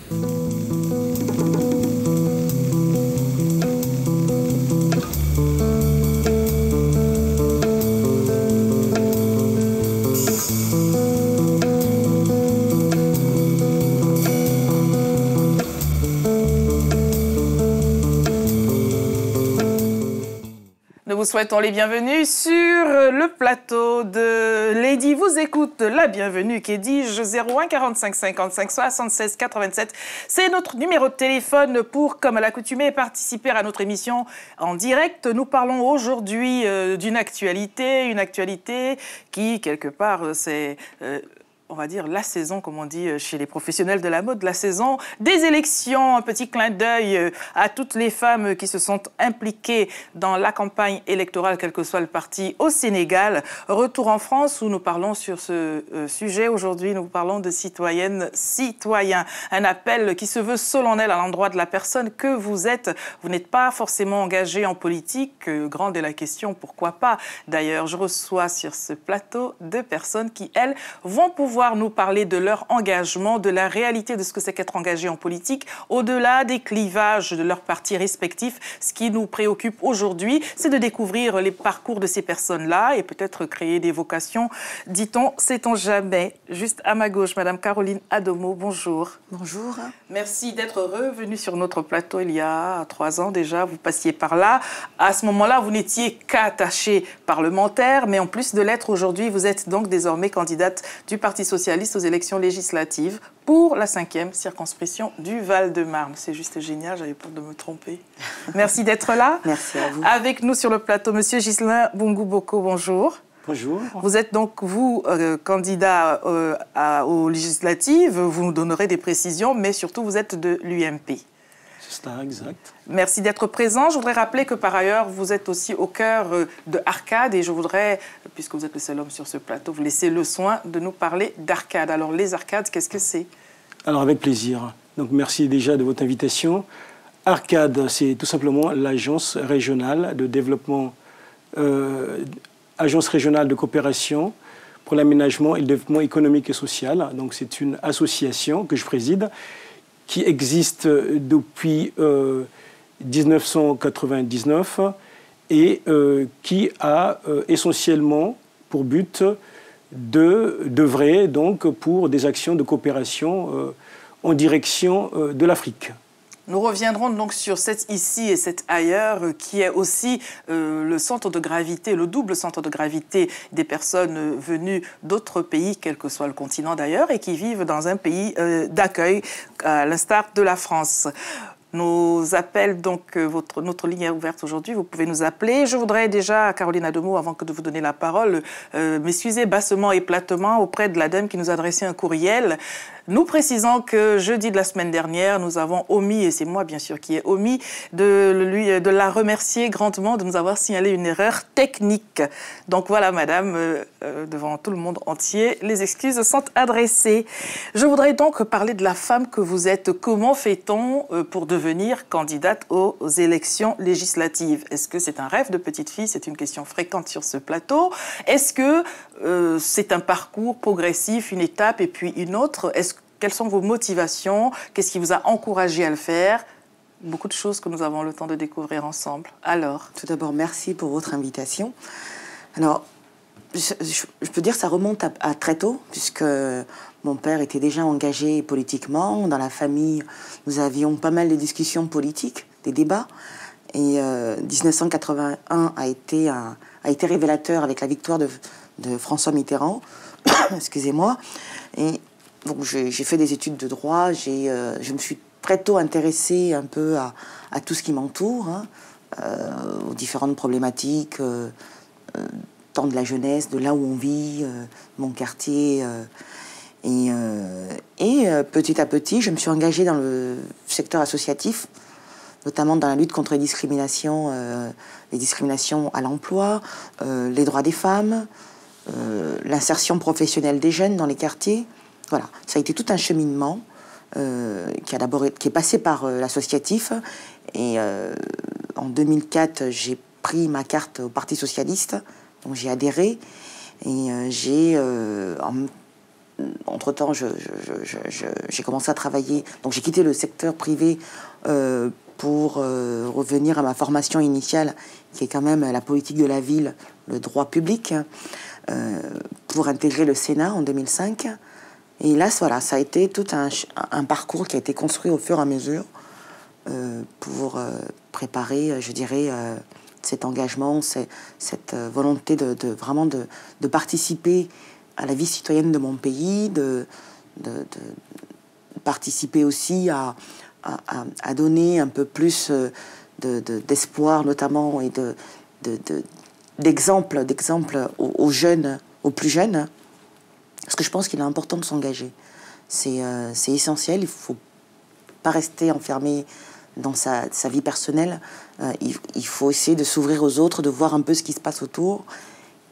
Nous vous souhaitons les bienvenus sur le plateau de Lady vous écoute. La bienvenue, qui dis-je, 01 45 55 76 87. C'est notre numéro de téléphone pour, comme à l'accoutumée, participer à notre émission en direct. Nous parlons aujourd'hui d'une actualité, une actualité qui, quelque part, c'est... on va dire la saison, comme on dit chez les professionnels de la mode, la saison des élections. Un petit clin d'œil à toutes les femmes qui se sont impliquées dans la campagne électorale, quel que soit le parti, au Sénégal. Retour en France où nous parlons sur ce sujet. Aujourd'hui, nous parlons de citoyennes, citoyens. Un appel qui se veut solennel à l'endroit de la personne que vous êtes. Vous n'êtes pas forcément engagé en politique. Grande est la question, pourquoi pas. D'ailleurs, je reçois sur ce plateau deux personnes qui, elles, vont pouvoir nous parler de leur engagement, de la réalité de ce que c'est qu'être engagé en politique, au-delà des clivages de leurs partis respectifs. Ce qui nous préoccupe aujourd'hui, c'est de découvrir les parcours de ces personnes-là et peut-être créer des vocations. Dit-on, sait-on jamais. Juste à ma gauche, Madame Caroline Adomo, bonjour. Bonjour. Merci d'être revenue sur notre plateau il y a 3 ans déjà. Vous passiez par là. À ce moment-là, vous n'étiez qu'attachée parlementaire, mais en plus de l'être aujourd'hui, vous êtes donc désormais candidate du Parti socialiste aux élections législatives pour la 5e circonscription du Val-de-Marne. C'est juste génial, j'avais peur de me tromper. Merci d'être là. Merci à vous. Avec nous sur le plateau, Monsieur Ghislain Bungu-Boko, bonjour. Bonjour. Vous êtes donc, vous, candidat aux législatives, vous nous donnerez des précisions, mais surtout, vous êtes de l'UMP. C'est ça, exact. Merci d'être présent. Je voudrais rappeler que par ailleurs, vous êtes aussi au cœur de Arcade et je voudrais, puisque vous êtes le seul homme sur ce plateau, vous laisser le soin de nous parler d'Arcade. Alors, les Arcades, qu'est-ce que c'est? Alors, avec plaisir. Donc, merci déjà de votre invitation. Arcade, c'est tout simplement l'agence régionale de développement, agence régionale de coopération pour l'aménagement et le développement économique et social. Donc, c'est une association que je préside qui existe depuis 1999 et qui a essentiellement pour but d'œuvrer donc pour des actions de coopération en direction de l'Afrique. Nous reviendrons donc sur cette ici et cette ailleurs, qui est aussi le centre de gravité, le double centre de gravité des personnes venues d'autres pays, quel que soit le continent d'ailleurs, et qui vivent dans un pays d'accueil, à l'instar de la France. Nos appels, donc, notre ligne est ouverte aujourd'hui, vous pouvez nous appeler. Je voudrais déjà, Caroline Adomo, avant que de vous donner la parole, m'excuser bassement et platement auprès de la dame qui nous a adressé un courriel. Nous précisons que jeudi de la semaine dernière, nous avons omis, et c'est moi bien sûr qui ai omis, de la remercier grandement de nous avoir signalé une erreur technique. Donc voilà, madame, devant tout le monde entier, les excuses sont adressées. Je voudrais donc parler de la femme que vous êtes. Comment fait-on pour devenir candidate aux élections législatives? Est-ce que c'est un rêve de petite fille? C'est une question fréquente sur ce plateau. Est-ce que c'est un parcours progressif, une étape et puis une autre? Quelles sont vos motivations? Qu'est-ce qui vous a encouragé à le faire? Beaucoup de choses que nous avons le temps de découvrir ensemble. Alors, tout d'abord, merci pour votre invitation. Alors, je peux dire que ça remonte à très tôt, puisque mon père était déjà engagé politiquement. Dans la famille, nous avions pas mal de discussions politiques, des débats. Et 1981 a été révélateur avec la victoire de François Mitterrand. Excusez-moi. Et donc, j'ai fait des études de droit. Je me suis très tôt intéressée un peu à tout ce qui m'entoure, hein, aux différentes problématiques, tant de la jeunesse, de là où on vit, mon quartier. Et petit à petit, je me suis engagée dans le secteur associatif, notamment dans la lutte contre les discriminations à l'emploi, les droits des femmes, l'insertion professionnelle des jeunes dans les quartiers. Voilà, ça a été tout un cheminement qui est passé par l'associatif. Et en 2004, j'ai pris ma carte au Parti socialiste, donc j'ai adhéré. Et j'ai, entre-temps, j'ai commencé à travailler. Donc j'ai quitté le secteur privé pour revenir à ma formation initiale, qui est quand même la politique de la ville, le droit public, pour intégrer le Sénat en 2005. Et là, voilà, ça a été tout un parcours qui a été construit au fur et à mesure pour préparer, je dirais, cet engagement, cette volonté vraiment de participer à la vie citoyenne de mon pays, de participer aussi à donner un peu plus d'espoir, notamment, et d'exemple aux jeunes, aux plus jeunes, parce que je pense qu'il est important de s'engager. C'est essentiel, il ne faut pas rester enfermé dans sa vie personnelle. Il faut essayer de s'ouvrir aux autres, de voir un peu ce qui se passe autour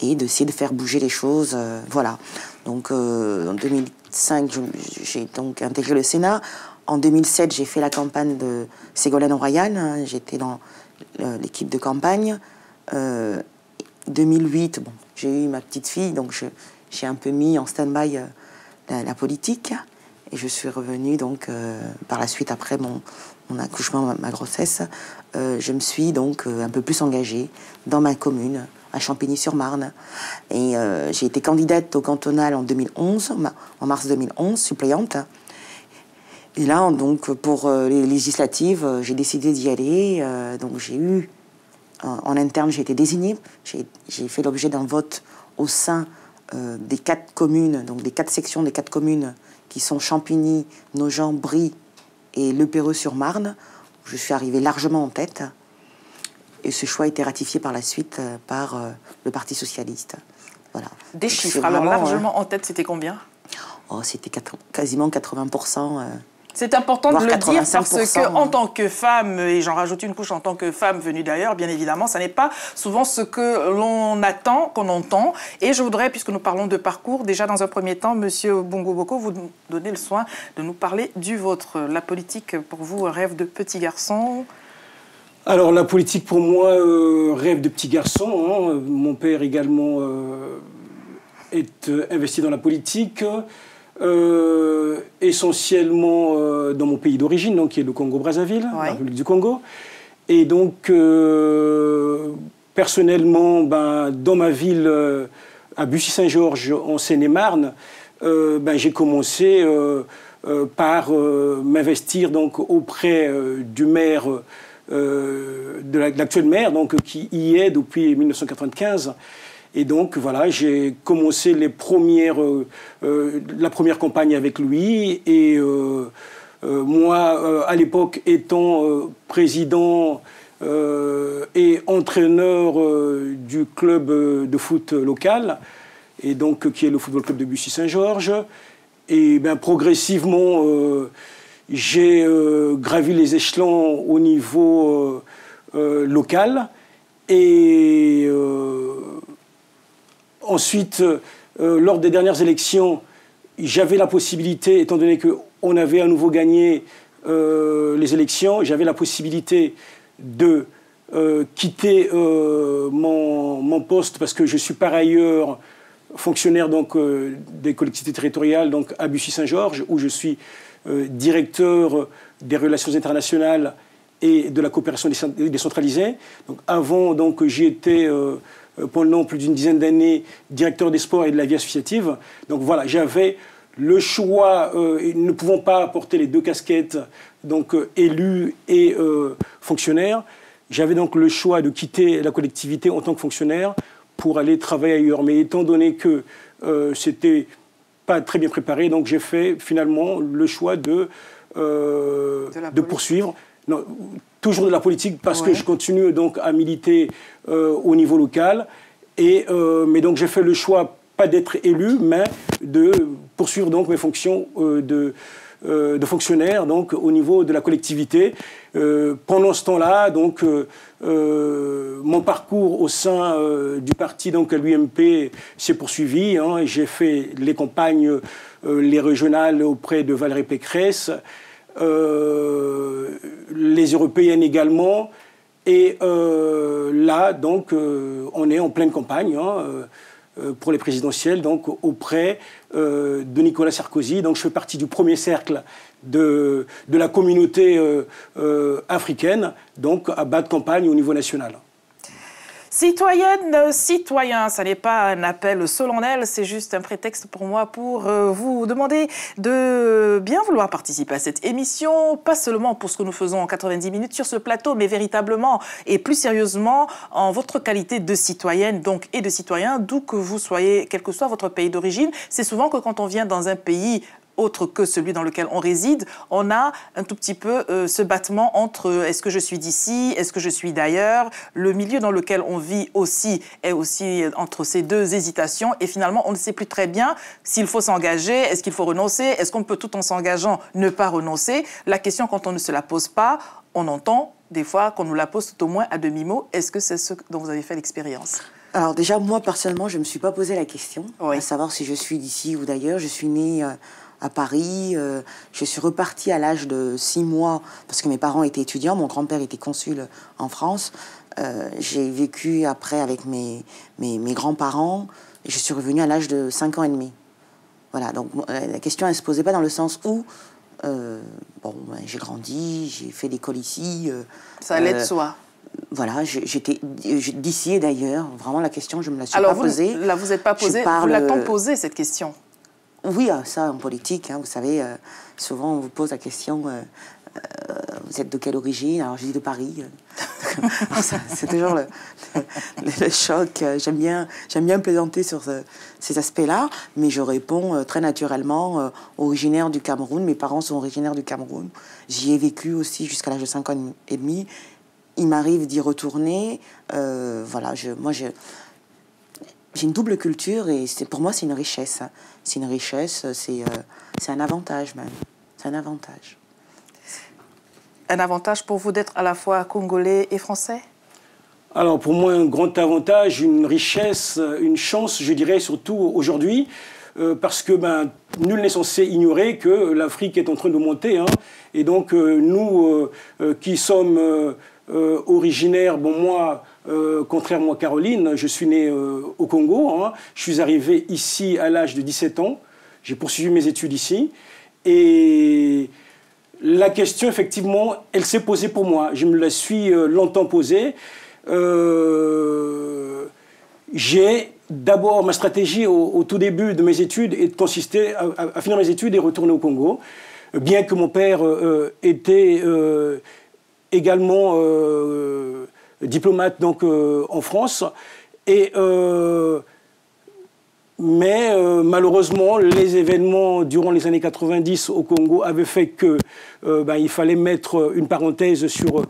et d'essayer de faire bouger les choses. Voilà. Donc, en 2005, j'ai donc intégré le Sénat. En 2007, j'ai fait la campagne de Ségolène Royal. J'étais dans l'équipe de campagne. 2008, bon, j'ai eu ma petite fille, donc j'ai un peu mis en stand-by la politique. Et je suis revenue, donc, par la suite, après mon accouchement, ma grossesse, je me suis donc un peu plus engagée dans ma commune, à Champigny-sur-Marne. Et j'ai été candidate au cantonal en 2011, en mars 2011, suppléante. Et là, donc, pour les législatives, j'ai décidé d'y aller. Donc, j'ai eu, en interne, j'ai été désignée. J'ai fait l'objet d'un vote au sein des 4 communes, donc des 4 sections des 4 communes qui sont Champigny, Nogent, Brie et Le Perreux-sur-Marne. Je suis arrivée largement en tête. Et ce choix a été ratifié par la suite par le Parti socialiste. Voilà. Des chiffres, alors largement en tête, c'était combien? C'était quasiment 80%. C'est important de le dire parce que, en hein. tant que femme, et j'en rajoute une couche en tant que femme venue d'ailleurs, bien évidemment, ça n'est pas souvent ce que l'on attend, qu'on entend. Et je voudrais, puisque nous parlons de parcours, déjà dans un premier temps, Monsieur Bongo Boko, vous nous donnez le soin de nous parler du vôtre. La politique, pour vous, un rêve de petit garçon? Alors, la politique, pour moi, rêve de petit garçon. Hein. Mon père également est investi dans la politique. Essentiellement dans mon pays d'origine, donc qui est le Congo-Brazzaville, ouais. La République du Congo. Et donc, personnellement, dans ma ville, à Bussy-Saint-Georges, en Seine-et-Marne, j'ai commencé par m'investir donc auprès du maire, de l'actuel maire, donc qui y est depuis 1995. Et donc, voilà, j'ai commencé la première campagne avec lui. Et moi, à l'époque, étant président et entraîneur du club de foot local, et donc qui est le Football Club de Bussy-Saint-Georges, et progressivement, j'ai gravi les échelons au niveau local. Et ensuite, lors des dernières élections, j'avais la possibilité, étant donné qu'on avait à nouveau gagné les élections, j'avais la possibilité de quitter mon poste parce que je suis par ailleurs fonctionnaire donc, des collectivités territoriales donc, à Bussy-Saint-Georges, où je suis directeur des relations internationales et de la coopération décentralisée. Donc, avant, donc, j'y étais pendant plus d'une dizaine d'années directeur des sports et de la vie associative. Donc voilà, j'avais le choix, ne pouvant pas porter les 2 casquettes, donc élu et fonctionnaire. J'avais donc le choix de quitter la collectivité en tant que fonctionnaire pour aller travailler ailleurs. Mais étant donné que c'était pas très bien préparé, donc j'ai fait finalement le choix de poursuivre. Non, toujours de la politique, parce que je continue donc à militer au niveau local. Mais donc j'ai fait le choix, pas d'être élu, mais de poursuivre donc mes fonctions de fonctionnaire donc, au niveau de la collectivité. Pendant ce temps-là, donc, mon parcours au sein du parti, donc à l'UMP, s'est poursuivi. Hein, j'ai fait les campagnes, les régionales auprès de Valérie Pécresse, les européennes également. Et là, donc, on est en pleine campagne. Hein, pour les présidentielles, donc auprès de Nicolas Sarkozy. Donc je fais partie du premier cercle de la communauté africaine, donc à bas de campagne au niveau national. Citoyennes, citoyens, ça n'est pas un appel solennel, c'est juste un prétexte pour moi pour vous demander de bien vouloir participer à cette émission, pas seulement pour ce que nous faisons en 90 minutes sur ce plateau, mais véritablement et plus sérieusement en votre qualité de citoyenne donc, et de citoyen, d'où que vous soyez, quel que soit votre pays d'origine. C'est souvent que quand on vient dans un pays autre que celui dans lequel on réside, on a un tout petit peu ce battement entre est-ce que je suis d'ici, est-ce que je suis d'ailleurs. Le milieu dans lequel on vit aussi est aussi entre ces deux hésitations et finalement on ne sait plus très bien s'il faut s'engager, est-ce qu'il faut renoncer, est-ce qu'on peut tout en s'engageant ne pas renoncer. La question quand on ne se la pose pas, on entend des fois qu'on nous la pose tout au moins à demi-mot. Est-ce que c'est ce dont vous avez fait l'expérience ? Alors déjà, moi personnellement, je ne me suis pas posé la question, oui, à savoir si je suis d'ici ou d'ailleurs. Je suis née à Paris. Je suis repartie à l'âge de 6 mois parce que mes parents étaient étudiants. Mon grand-père était consul en France. J'ai vécu après avec mes grands-parents. Et je suis revenue à l'âge de 5 ans et demi. Voilà, donc la question, elle ne se posait pas dans le sens où j'ai grandi, j'ai fait l'école ici. Ça allait de soi. Voilà, j'étais d'ici et d'ailleurs. Vraiment, la question, je ne me la suis pas posée. Là, vous n'êtes pas posée. Vous l'a-t-on posée, cette question ? Oui, ça, en politique, hein, vous savez, souvent on vous pose la question, vous êtes de quelle origine? Alors je dis de Paris. C'est toujours le choc. J'aime bien plaisanter sur ces aspects-là, mais je réponds très naturellement, originaire du Cameroun. Mes parents sont originaires du Cameroun. J'y ai vécu aussi jusqu'à l'âge de 5 ans et demi. Il m'arrive d'y retourner. Voilà, moi, j'ai une double culture et pour moi, c'est une richesse. Hein. C'est une richesse, c'est un avantage même. C'est un avantage. Un avantage pour vous d'être à la fois congolais et français? Alors pour moi, un grand avantage, une richesse, une chance, je dirais surtout aujourd'hui, parce que nul n'est censé ignorer que l'Afrique est en train de monter. Hein, et donc nous qui sommes originaires, moi, contrairement à Caroline, je suis né au Congo. Hein, je suis arrivé ici à l'âge de 17 ans. J'ai poursuivi mes études ici. Et la question, effectivement, elle s'est posée pour moi. Je me la suis longtemps posée. J'ai d'abord, ma stratégie au tout début de mes études consistait à finir mes études et retourner au Congo. Bien que mon père était également diplomate donc, en France. Mais malheureusement, les événements durant les années 90 au Congo avaient fait que il fallait mettre une parenthèse sur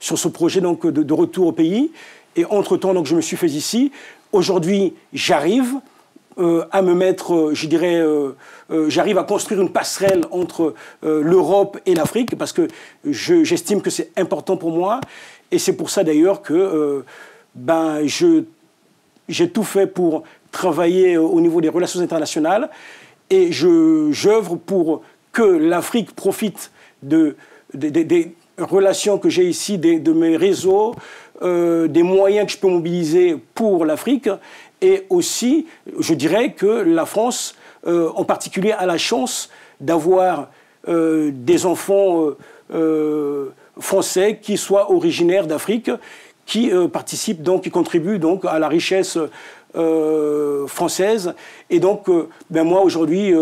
ce projet donc, de retour au pays. Et entre-temps, donc, je me suis fait ici. Aujourd'hui, j'arrive à me mettre, je dirais, j'arrive à construire une passerelle entre l'Europe et l'Afrique parce que j'estime que c'est important pour moi. Et c'est pour ça d'ailleurs que j'ai tout fait pour travailler au niveau des relations internationales et j'œuvre pour que l'Afrique profite des relations que j'ai ici, de mes réseaux, des moyens que je peux mobiliser pour l'Afrique. Et aussi, je dirais que la France, en particulier, a la chance d'avoir des enfants français qui soient originaires d'Afrique, qui participent donc, qui contribuent donc à la richesse française. Et donc, moi aujourd'hui,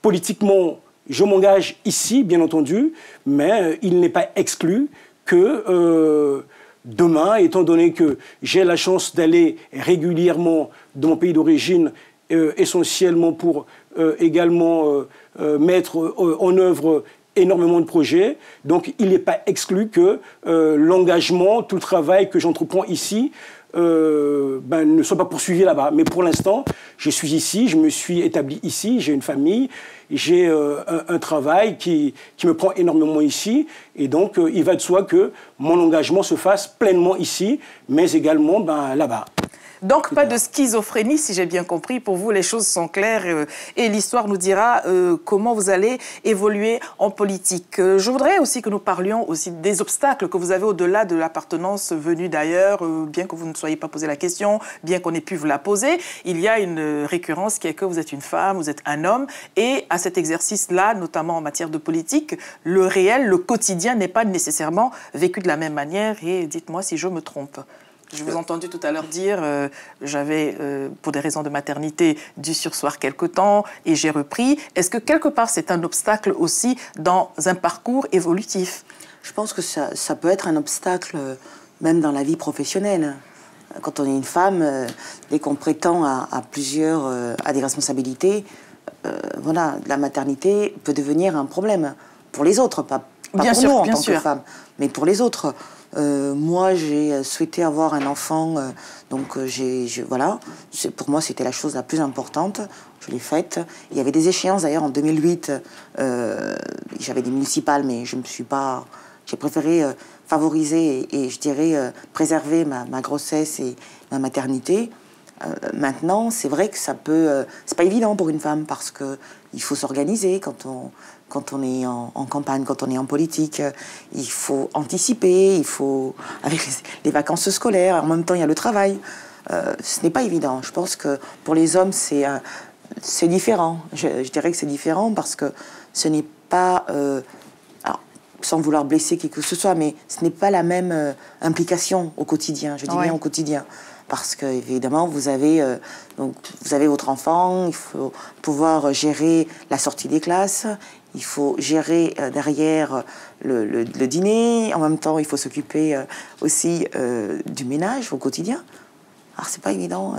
politiquement, je m'engage ici, bien entendu, mais il n'est pas exclu que demain, étant donné que j'ai la chance d'aller régulièrement dans mon pays d'origine, essentiellement pour également mettre en œuvre énormément de projets. Donc, il n'est pas exclu que l'engagement, tout le travail que j'entreprends ici ne soit pas poursuivi là-bas. Mais pour l'instant, je suis ici, je me suis établi ici, j'ai une famille, j'ai un travail qui me prend énormément ici. Et donc, il va de soi que mon engagement se fasse pleinement ici, mais également là-bas. Donc, pas de schizophrénie, si j'ai bien compris. Pour vous, les choses sont claires et l'histoire nous dira comment vous allez évoluer en politique. Je voudrais aussi que nous parlions aussi des obstacles que vous avez au-delà de l'appartenance venue d'ailleurs, bien que vous ne soyez pas posé la question, bien qu'on ait pu vous la poser. Il y a une récurrence qui est que vous êtes une femme, vous êtes un homme. Et à cet exercice-là, notamment en matière de politique, le réel, le quotidien n'est pas nécessairement vécu de la même manière. Et dites-moi si je me trompe. Je vous ai entendu tout à l'heure dire, j'avais, pour des raisons de maternité, dû surseoir quelque temps et j'ai repris. Est-ce que quelque part c'est un obstacle aussi dans un parcours évolutif? Je pense que ça peut être un obstacle même dans la vie professionnelle. Quand on est une femme, dès qu'on prétend à des responsabilités, voilà, la maternité peut devenir un problème pour les autres, pas pour nous en tant que femmes, mais pour les autres. Moi, j'ai souhaité avoir un enfant, donc voilà, pour moi, c'était la chose la plus importante. Je l'ai faite. Il y avait des échéances, d'ailleurs, en 2008. J'avais des municipales, mais j'ai préféré favoriser et je dirais, préserver ma grossesse et ma maternité. Maintenant, c'est vrai que c'est pas évident pour une femme parce qu'il faut s'organiser quand on est en campagne, quand on est en politique. Il faut anticiper, avec les vacances scolaires, en même temps il y a le travail. Ce n'est pas évident. Je pense que pour les hommes, c'est différent. Je dirais que c'est différent parce que ce n'est pas... alors, sans vouloir blesser qui que ce soit, mais ce n'est pas la même implication au quotidien. Je dis bien au quotidien. Parce que évidemment vous avez votre enfant, il faut pouvoir gérer la sortie des classes, il faut gérer derrière le dîner, en même temps il faut s'occuper aussi du ménage au quotidien. Alors c'est pas évident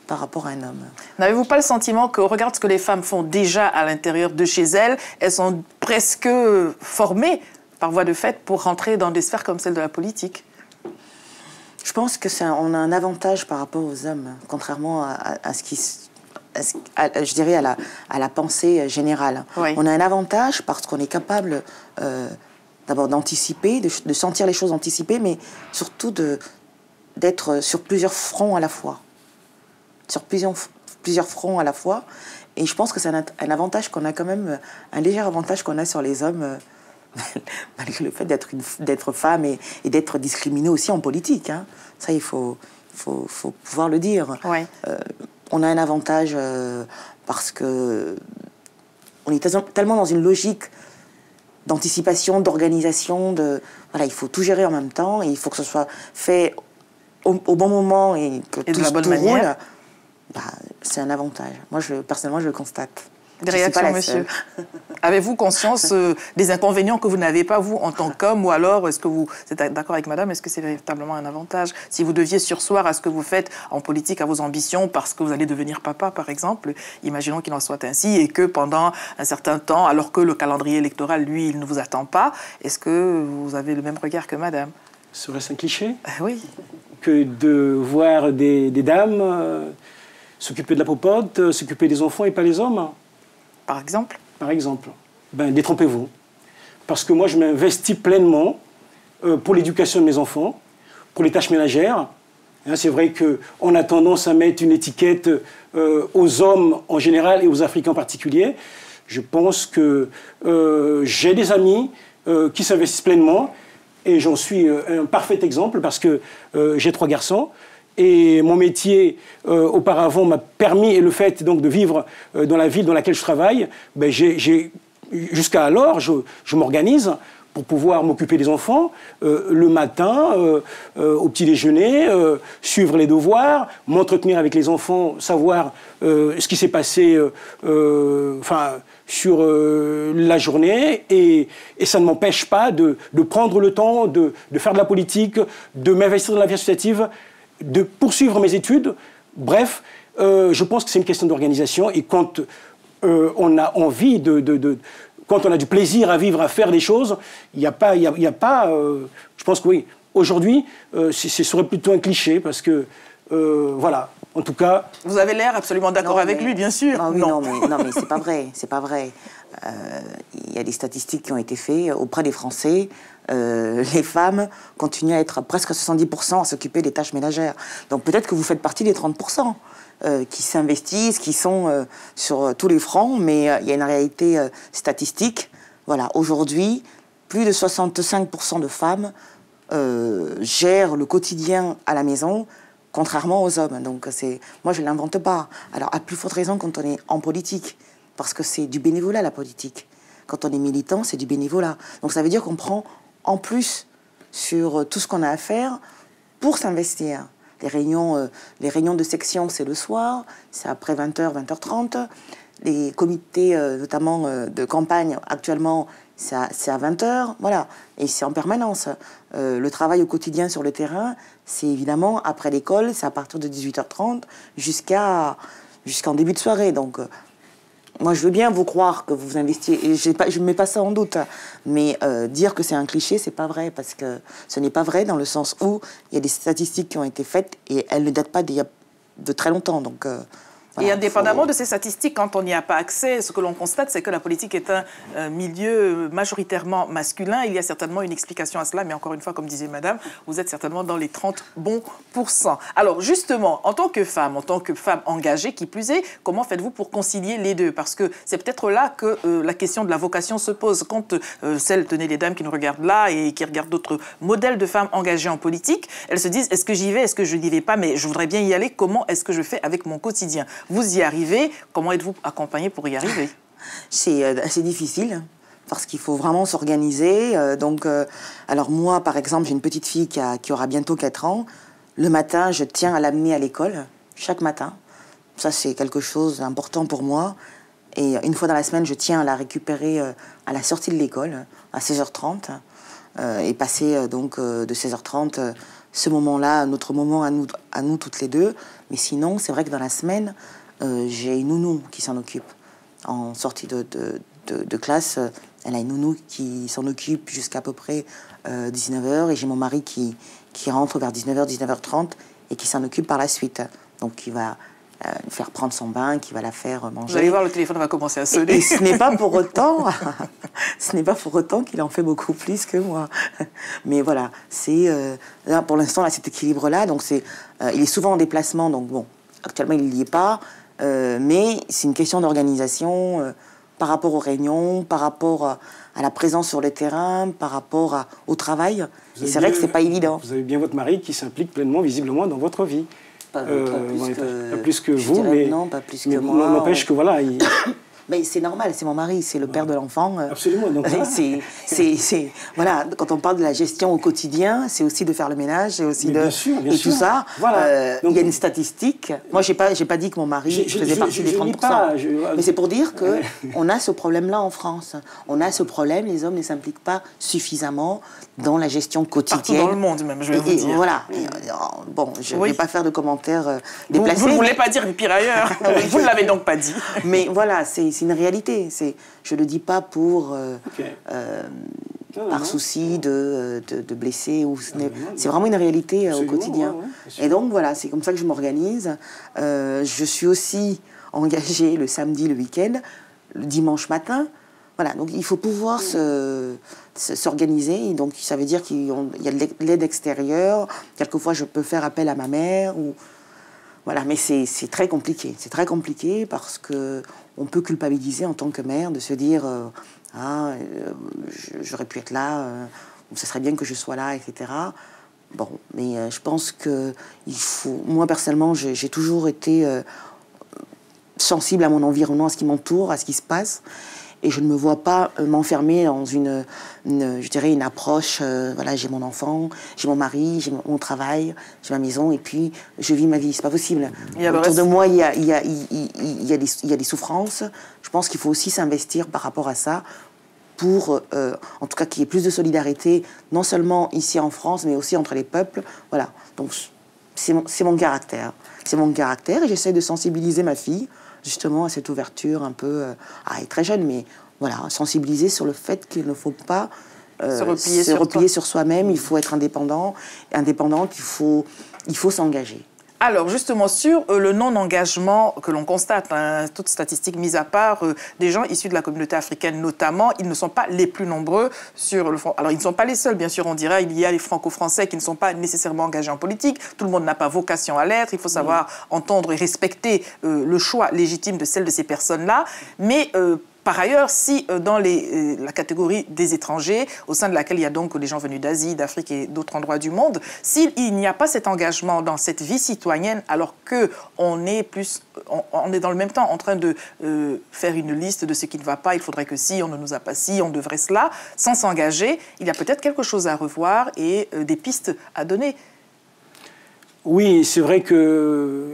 par rapport à un homme. N'avez-vous pas le sentiment qu'au regard de ce que les femmes font déjà à l'intérieur de chez elles, elles sont presque formées par voie de fait pour rentrer dans des sphères comme celle de la politique? Je pense qu'on a un avantage par rapport aux hommes, contrairement à ce qui, je dirais, à la pensée générale. Oui. On a un avantage parce qu'on est capable d'abord d'anticiper, de sentir les choses anticipées, mais surtout d'être sur plusieurs fronts à la fois. Sur plusieurs fronts à la fois. Et je pense que c'est un avantage qu'on a quand même, un léger avantage qu'on a sur les hommes, malgré le fait d'être femme et d'être discriminée aussi en politique. Hein. Ça, il faut pouvoir le dire. Ouais. On a un avantage parce que on est tellement dans une logique d'anticipation, d'organisation, voilà, il faut tout gérer en même temps et il faut que ce soit fait au bon moment et que tout roule. C'est un avantage. Moi, personnellement, je le constate. Des réactions, monsieur. Avez-vous conscience des inconvénients que vous n'avez pas, vous, en tant qu'homme, ou alors, est-ce que vous êtes d'accord avec madame, est-ce que c'est véritablement un avantage? Si vous deviez surseoir à ce que vous faites en politique, à vos ambitions, parce que vous allez devenir papa, par exemple, imaginons qu'il en soit ainsi, et que pendant un certain temps, alors que le calendrier électoral, lui, il ne vous attend pas, est-ce que vous avez le même regard que madame? Serait-ce un cliché? Oui. Que de voir des dames s'occuper de la popote, s'occuper des enfants et pas les hommes? Par exemple? Par exemple. Détrompez-vous. Parce que moi, je m'investis pleinement pour l'éducation de mes enfants, pour les tâches ménagères. Hein, c'est vrai qu'on a tendance à mettre une étiquette aux hommes en général et aux Africains en particulier. Je pense que j'ai des amis qui s'investissent pleinement et j'en suis un parfait exemple parce que j'ai 3 garçons. Et mon métier, auparavant, m'a permis, et le fait donc de vivre dans la ville dans laquelle je travaille, jusqu'à alors, je m'organise pour pouvoir m'occuper des enfants le matin, au petit déjeuner, suivre les devoirs, m'entretenir avec les enfants, savoir ce qui s'est passé sur la journée. Et ça ne m'empêche pas de prendre le temps de faire de la politique, de m'investir dans la vie associative, de poursuivre mes études. Bref, je pense que c'est une question d'organisation. Et quand on a envie quand on a du plaisir à vivre, à faire des choses, il n'y a pas... je pense que oui, aujourd'hui, ce serait plutôt un cliché parce que, voilà, en tout cas... Vous avez l'air absolument d'accord avec lui, bien sûr. Non, mais c'est pas vrai, c'est pas vrai. Il y a des statistiques qui ont été faites auprès des Français. les femmes continuent à être presque à 70% à s'occuper des tâches ménagères. Donc peut-être que vous faites partie des 30% qui s'investissent, qui sont sur tous les fronts, mais il y a une réalité statistique. Voilà, aujourd'hui, plus de 65% de femmes gèrent le quotidien à la maison, contrairement aux hommes. Donc moi, je ne l'invente pas. Alors, à plus forte raison quand on est en politique, parce que c'est du bénévolat, la politique. Quand on est militant, c'est du bénévolat. Donc ça veut dire qu'on prend en plus sur tout ce qu'on a à faire pour s'investir. Les réunions de section, c'est le soir, c'est après 20h, 20h30. Les comités, notamment de campagne, actuellement, c'est à 20h, voilà. Et c'est en permanence. Le travail au quotidien sur le terrain, c'est évidemment après l'école, c'est à partir de 18h30 jusqu'en début de soirée. Donc, moi, je veux bien vous croire que vous investissez, et je ne mets pas ça en doute, mais dire que c'est un cliché, c'est pas vrai, parce que ce n'est pas vrai dans le sens où il y a des statistiques qui ont été faites et elles ne datent pas d'il y a de très longtemps. Donc, voilà, et indépendamment de ces statistiques, quand on n'y a pas accès, ce que l'on constate, c'est que la politique est un milieu majoritairement masculin. Il y a certainement une explication à cela, mais encore une fois, comme disait madame, vous êtes certainement dans les 30 bons %. Alors justement, en tant que femme engagée, qui plus est, comment faites-vous pour concilier les deux? Parce que c'est peut-être là que la question de la vocation se pose. Quand tenez les dames qui nous regardent là et qui regardent d'autres modèles de femmes engagées en politique, elles se disent, est-ce que j'y vais, est-ce que je n'y vais pas, mais je voudrais bien y aller, comment est-ce que je fais avec mon quotidien? Vous y arrivez, comment êtes-vous accompagné pour y arriver? C'est assez difficile, parce qu'il faut vraiment s'organiser. Alors moi, par exemple, j'ai une petite fille qui aura bientôt 4 ans. Le matin, je tiens à l'amener à l'école, chaque matin. Ça, c'est quelque chose d'important pour moi. Et une fois dans la semaine, je tiens à la récupérer à la sortie de l'école, à 16h30. Et passer de 16h30, ce moment-là, notre moment à nous toutes les deux. Mais sinon, c'est vrai que dans la semaine, j'ai une nounou qui s'en occupe. En sortie de classe, elle a une nounou qui s'en occupe jusqu'à peu près 19h. Et j'ai mon mari qui rentre vers 19h, 19h30 et qui s'en occupe par la suite. Donc, qui va faire prendre son bain, qui va la faire manger. Vous allez voir, le téléphone va commencer à sonner. Et ce n'est pas pour autant, qu'il en fait beaucoup plus que moi. Mais voilà, là pour l'instant, cet équilibre-là, donc il est souvent en déplacement, donc bon, actuellement il n'y est pas, mais c'est une question d'organisation par rapport aux réunions, par rapport à la présence sur le terrain, par rapport au travail. Et c'est vrai que c'est pas évident. Vous avez bien votre mari qui s'implique pleinement, visiblement, dans votre vie. Pas plus que vous, mais non, pas plus que moi. N'empêche que voilà. Mais c'est normal, c'est mon mari, c'est le père de l'enfant. Absolument. Donc, voilà, quand on parle de la gestion au quotidien, c'est aussi de faire le ménage, c'est aussi bien sûr. tout ça. Voilà. Il y a une statistique. Moi, j'ai pas dit que mon mari faisait partie des 30%. Mais c'est pour dire que on a ce problème-là en France. On a ce problème, les hommes ne s'impliquent pas suffisamment dans la gestion quotidienne. Partout dans le monde même, je vais vous dire. Voilà. Bon, je ne vais pas faire de commentaires déplacés. Vous ne voulez pas dire pire ailleurs. Vous ne l'avez donc pas dit. Mais voilà, c'est une réalité. Je ne le dis pas pour par souci de blesser. C'est vraiment une réalité au quotidien. Et donc voilà, c'est comme ça que je m'organise. Je suis aussi engagée le samedi, le week-end, le dimanche matin. Voilà, donc il faut pouvoir s'organiser. Donc ça veut dire qu'il y a de l'aide extérieure. Quelquefois, je peux faire appel à ma mère. Voilà, mais c'est très compliqué. C'est très compliqué parce qu'on peut culpabiliser en tant que mère de se dire j'aurais pu être là, ou ce serait bien que je sois là, etc. Bon, mais je pense que moi, personnellement, j'ai toujours été sensible à mon environnement, à ce qui m'entoure, à ce qui se passe. Et je ne me vois pas m'enfermer dans une approche, voilà, j'ai mon enfant, j'ai mon mari, j'ai mon travail, j'ai ma maison, et puis je vis ma vie. C'est pas possible. Autour de moi, il y a des souffrances. Je pense qu'il faut aussi s'investir par rapport à ça pour, en tout cas, qu'il y ait plus de solidarité, non seulement ici en France, mais aussi entre les peuples. Voilà. Donc, c'est mon caractère. C'est mon caractère, et j'essaie de sensibiliser ma fille justement à cette ouverture un peu... elle est très jeune, mais voilà, sensibiliser sur le fait qu'il ne faut pas se replier sur soi-même, il faut être indépendante, il faut s'engager. Alors, justement, sur le non-engagement que l'on constate, hein, toutes statistiques mises à part, des gens issus de la communauté africaine notamment, ils ne sont pas les plus nombreux sur le front. Alors, ils ne sont pas les seuls, bien sûr, on dira, il y a les franco-français qui ne sont pas nécessairement engagés en politique. Tout le monde n'a pas vocation à l'être. Il faut savoir entendre et respecter le choix légitime de celle de ces personnes-là. Mais par ailleurs, si dans la catégorie des étrangers, au sein de laquelle il y a donc les gens venus d'Asie, d'Afrique et d'autres endroits du monde, s'il n'y a pas cet engagement dans cette vie citoyenne, alors qu'on est on est dans le même temps en train de faire une liste de ce qui ne va pas, il faudrait que si, on ne nous a pas si, on devrait cela, sans s'engager, il y a peut-être quelque chose à revoir et des pistes à donner. Oui, c'est vrai que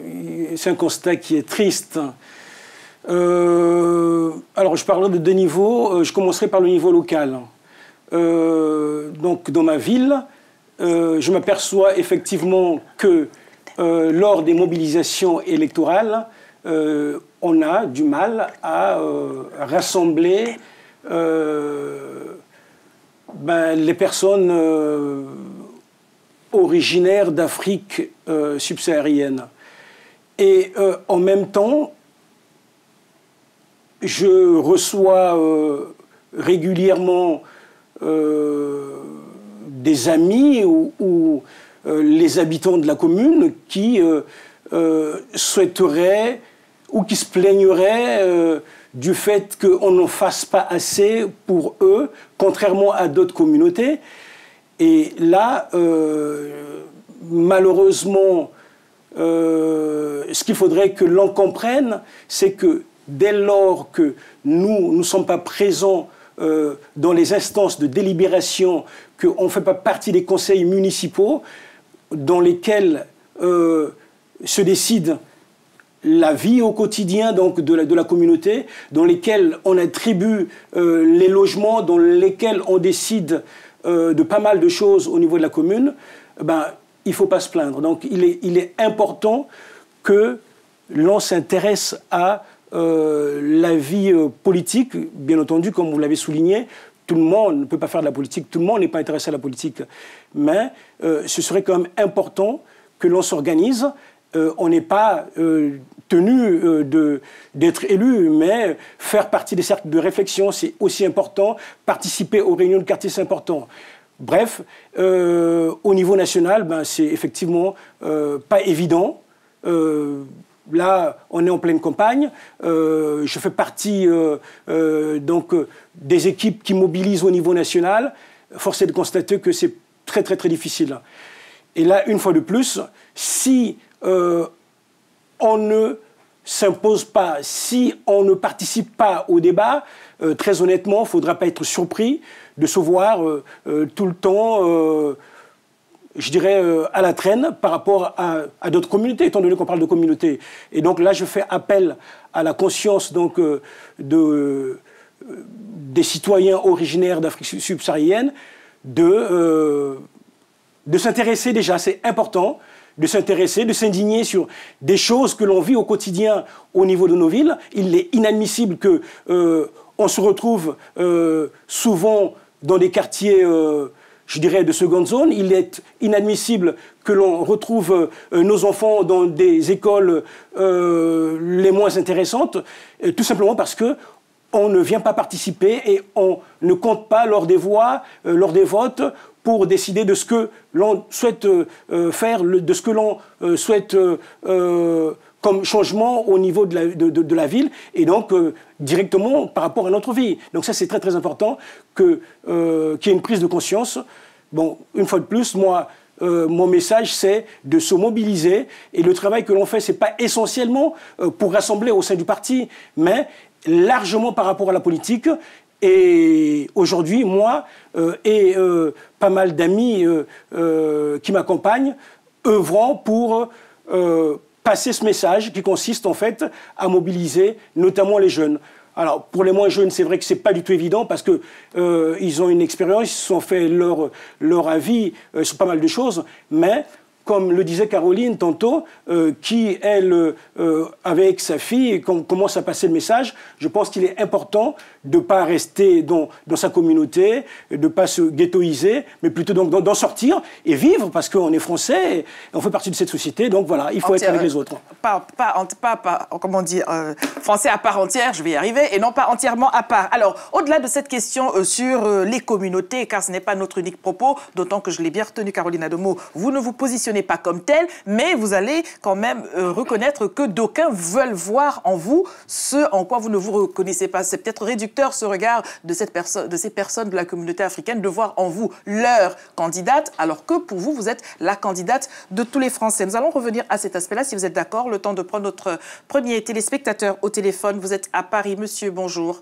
c'est un constat qui est triste. Alors, je parlerai de deux niveaux. Je commencerai par le niveau local. Donc, dans ma ville, je m'aperçois effectivement que lors des mobilisations électorales, on a du mal à rassembler les personnes originaires d'Afrique subsaharienne. Et en même temps, je reçois régulièrement des amis ou les habitants de la commune qui souhaiteraient ou qui se plaigneraient du fait qu'on n'en fasse pas assez pour eux, contrairement à d'autres communautés. Et là, malheureusement, ce qu'il faudrait que l'on comprenne, c'est que dès lors que nous ne sommes pas présents dans les instances de délibération, qu'on ne fait pas partie des conseils municipaux dans lesquels se décide la vie au quotidien donc, de la communauté, dans lesquels on attribue les logements, dans lesquels on décide de pas mal de choses au niveau de la commune, il ne faut pas se plaindre. Donc il est important que l'on s'intéresse à la vie politique. Bien entendu, comme vous l'avez souligné, tout le monde ne peut pas faire de la politique, tout le monde n'est pas intéressé à la politique. Mais ce serait quand même important que l'on s'organise. On n'est pas tenu d'être élu, mais faire partie des cercles de réflexion, c'est aussi important. Participer aux réunions de quartier, c'est important. Bref, au niveau national, c'est effectivement pas évident. Là, on est en pleine campagne. Je fais partie donc, des équipes qui mobilisent au niveau national. Force est de constater que c'est très, très, très difficile. Et là, une fois de plus, si on ne s'impose pas, si on ne participe pas au débat, très honnêtement, il ne faudra pas être surpris de se voir tout le temps, je dirais, à la traîne par rapport à d'autres communautés, étant donné qu'on parle de communautés. Et donc là, je fais appel à la conscience donc, des citoyens originaires d'Afrique subsaharienne de s'intéresser déjà, c'est important, de s'intéresser, de s'indigner sur des choses que l'on vit au quotidien au niveau de nos villes. Il est inadmissible qu'on se retrouve souvent dans des quartiers, je dirais, de seconde zone. Il est inadmissible que l'on retrouve nos enfants dans des écoles les moins intéressantes, tout simplement parce que on ne vient pas participer et on ne compte pas lors des voix, lors des votes, pour décider de ce que l'on souhaite faire, de ce que l'on souhaite comme changement au niveau de la ville, et donc directement par rapport à notre vie. Donc ça, c'est très très important qu'il y ait une prise de conscience. Bon, une fois de plus, moi, mon message, c'est de se mobiliser, et le travail que l'on fait, c'est pas essentiellement pour rassembler au sein du parti, mais largement par rapport à la politique. Et aujourd'hui, moi et pas mal d'amis qui m'accompagnent œuvrant pour passer ce message qui consiste en fait à mobiliser notamment les jeunes. Alors pour les moins jeunes, c'est vrai que c'est pas du tout évident parce que ils ont une expérience, ils se sont fait leur avis sur pas mal de choses, mais comme le disait Caroline tantôt, qui, elle, avec sa fille, commence à passer le message. Je pense qu'il est important de ne pas rester dans sa communauté, de ne pas se ghettoiser, mais plutôt d'en sortir et vivre, parce qu'on est français, et on fait partie de cette société, donc voilà, il faut être avec les autres. Comment dire, français à part entière, je vais y arriver, et non pas entièrement à part. Alors, au-delà de cette question sur les communautés, car ce n'est pas notre unique propos, d'autant que je l'ai bien retenu, Caroline Ademo, vous ne vous positionnez pas comme tel, mais vous allez quand même reconnaître que d'aucuns veulent voir en vous ce en quoi vous ne vous reconnaissez pas. C'est peut-être réducteur ce regard de ces personnes de la communauté africaine de voir en vous leur candidate, alors que pour vous, vous êtes la candidate de tous les Français. Nous allons revenir à cet aspect-là, si vous êtes d'accord, le temps de prendre notre premier téléspectateur au téléphone. Vous êtes à Paris, monsieur, bonjour.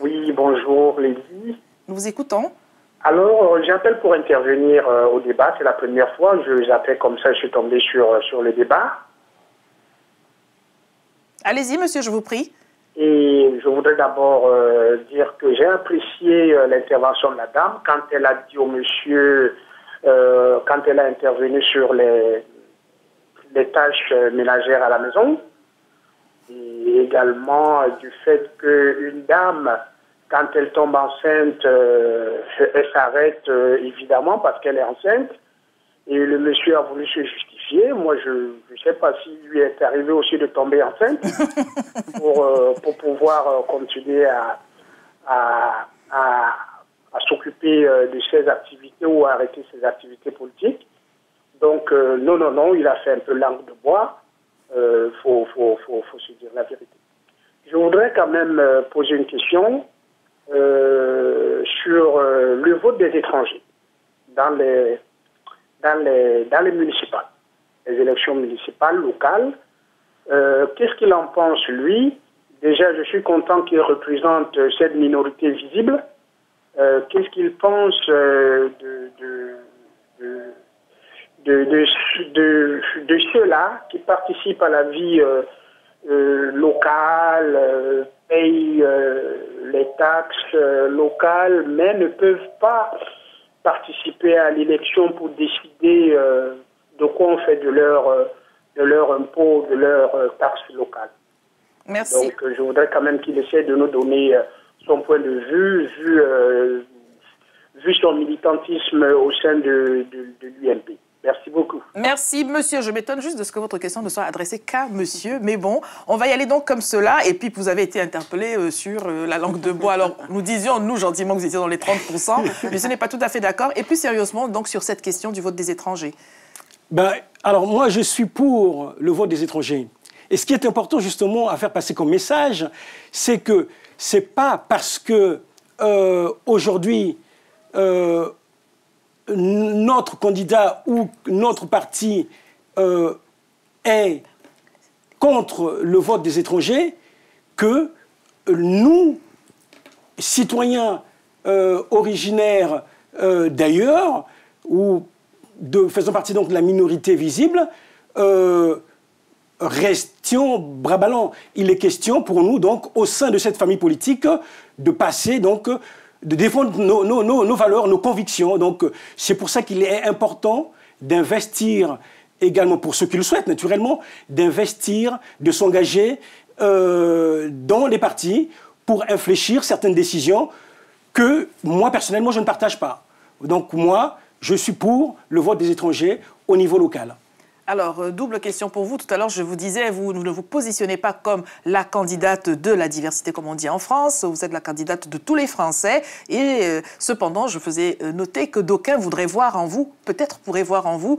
Oui, bonjour, Lydie. Nous vous écoutons. Alors, j'appelle pour intervenir au débat. C'est la première fois. J'appelle comme ça, je suis tombé sur le débat. Allez-y, monsieur, je vous prie. Et je voudrais d'abord dire que j'ai apprécié l'intervention de la dame quand elle a dit au monsieur, quand elle a intervenu sur les tâches ménagères à la maison, et également du fait qu'une dame, quand elle tombe enceinte, elle s'arrête évidemment parce qu'elle est enceinte. Et le monsieur a voulu se justifier. Moi, je ne sais pas s'il lui est arrivé aussi de tomber enceinte pour pouvoir continuer à s'occuper de ses activités ou à arrêter ses activités politiques. Donc, non, il a fait un peu langue de bois. Faut se dire la vérité. Je voudrais quand même poser une question sur le vote des étrangers dans les municipales, les élections municipales, locales. Qu'est-ce qu'il en pense, lui? Déjà, je suis content qu'il représente cette minorité visible. Qu'est-ce qu'il pense de ceux-là qui participent à la vie locale, payent les taxes locales, mais ne peuvent pas participer à l'élection pour décider de quoi on fait de leur impôt, de leur taxe locale. Merci. Donc je voudrais quand même qu'il essaie de nous donner son point de vue, vu son militantisme au sein de l'UMP. Merci beaucoup. Merci, monsieur. Je m'étonne juste de ce que votre question ne soit adressée qu'à monsieur. Mais bon, on va y aller donc comme cela. Et puis, vous avez été interpellé sur la langue de bois. Alors, nous disions, nous, gentiment, que vous étiez dans les 30%. Mais ce n'est pas tout à fait d'accord. Et plus sérieusement, donc, sur cette question du vote des étrangers. Alors, moi, je suis pour le vote des étrangers. Et ce qui est important, justement, à faire passer comme message, c'est que ce n'est pas parce que, aujourd'hui, notre candidat ou notre parti est contre le vote des étrangers que nous, citoyens originaires d'ailleurs, ou faisant partie donc de la minorité visible, restions bras ballants. Il est question pour nous, donc, au sein de cette famille politique, de passer, donc, de défendre nos valeurs, nos convictions. Donc, c'est pour ça qu'il est important d'investir également, pour ceux qui le souhaitent, naturellement, d'investir, de s'engager dans les partis pour infléchir certaines décisions que, moi, personnellement, je ne partage pas. Donc, moi, je suis pour le vote des étrangers au niveau local. Alors, double question pour vous. Tout à l'heure, je vous disais, vous ne vous positionnez pas comme la candidate de la diversité, comme on dit en France. Vous êtes la candidate de tous les Français. Et cependant, je faisais noter que d'aucuns voudraient voir en vous, peut-être pourraient voir en vous,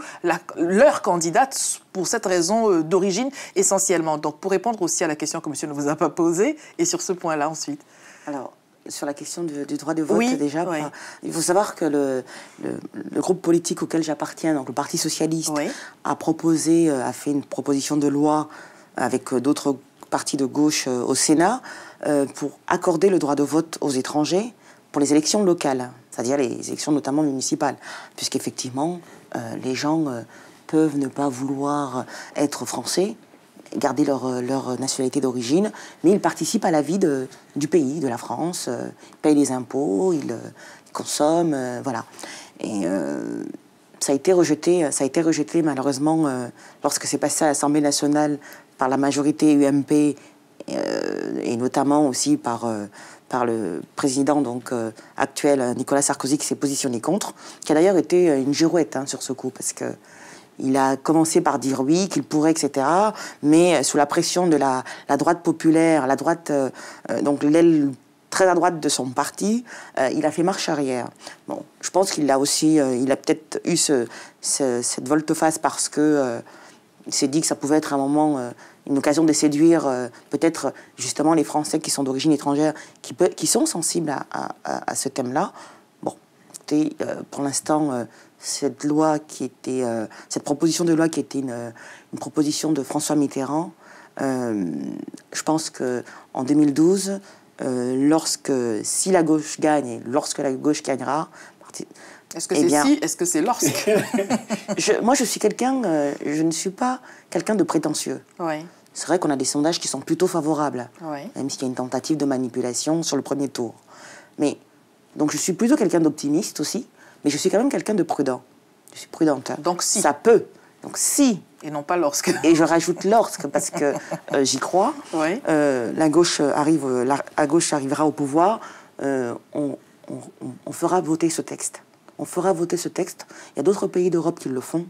leur candidate pour cette raison d'origine essentiellement. Donc, pour répondre aussi à la question que monsieur ne vous a pas posée, et sur ce point-là ensuite. Alors, sur la question du droit de vote, oui, déjà, oui. Il faut savoir que le groupe politique auquel j'appartiens, donc le Parti socialiste, oui. a fait une proposition de loi avec d'autres partis de gauche au Sénat pour accorder le droit de vote aux étrangers pour les élections locales, c'est-à-dire les élections notamment municipales, puisqu'effectivement, les gens peuvent ne pas vouloir être français, garder leur nationalité d'origine, mais ils participent à la vie du pays, de la France, ils payent les impôts, ils consomment, voilà. Et ça a été rejeté malheureusement lorsque c'est passé à l'Assemblée nationale par la majorité UMP et notamment aussi par le président actuel Nicolas Sarkozy qui s'est positionné contre, qui a d'ailleurs été une girouette sur ce coup parce que il a commencé par dire oui, qu'il pourrait, etc. Mais sous la pression de la droite populaire, la droite, donc l'aile très à droite de son parti, il a fait marche arrière. Bon, je pense qu'il a aussi, il a peut-être eu cette volte-face parce que il s'est dit que ça pouvait être un moment, une occasion de séduire peut-être justement les Français qui sont d'origine étrangère, qui sont sensibles à ce thème-là. Bon, écoutez, pour l'instant, cette proposition de loi qui était une proposition de François Mitterrand, je pense qu'en 2012, si la gauche gagne et lorsque la gauche gagnera, est-ce que c'est si, est-ce que c'est lorsque Moi, je ne suis pas quelqu'un de prétentieux. Oui. C'est vrai qu'on a des sondages qui sont plutôt favorables, oui. Même s'il y a une tentative de manipulation sur le premier tour. Mais, donc je suis plutôt quelqu'un d'optimiste aussi, mais je suis quand même quelqu'un de prudent. Je suis prudente. Donc si. Ça peut. Donc si. Et non pas lorsque. Et je rajoute lorsque, parce que j'y crois. Oui. La gauche arrivera au pouvoir. On fera voter ce texte. On fera voter ce texte. Il y a d'autres pays d'Europe qui le font.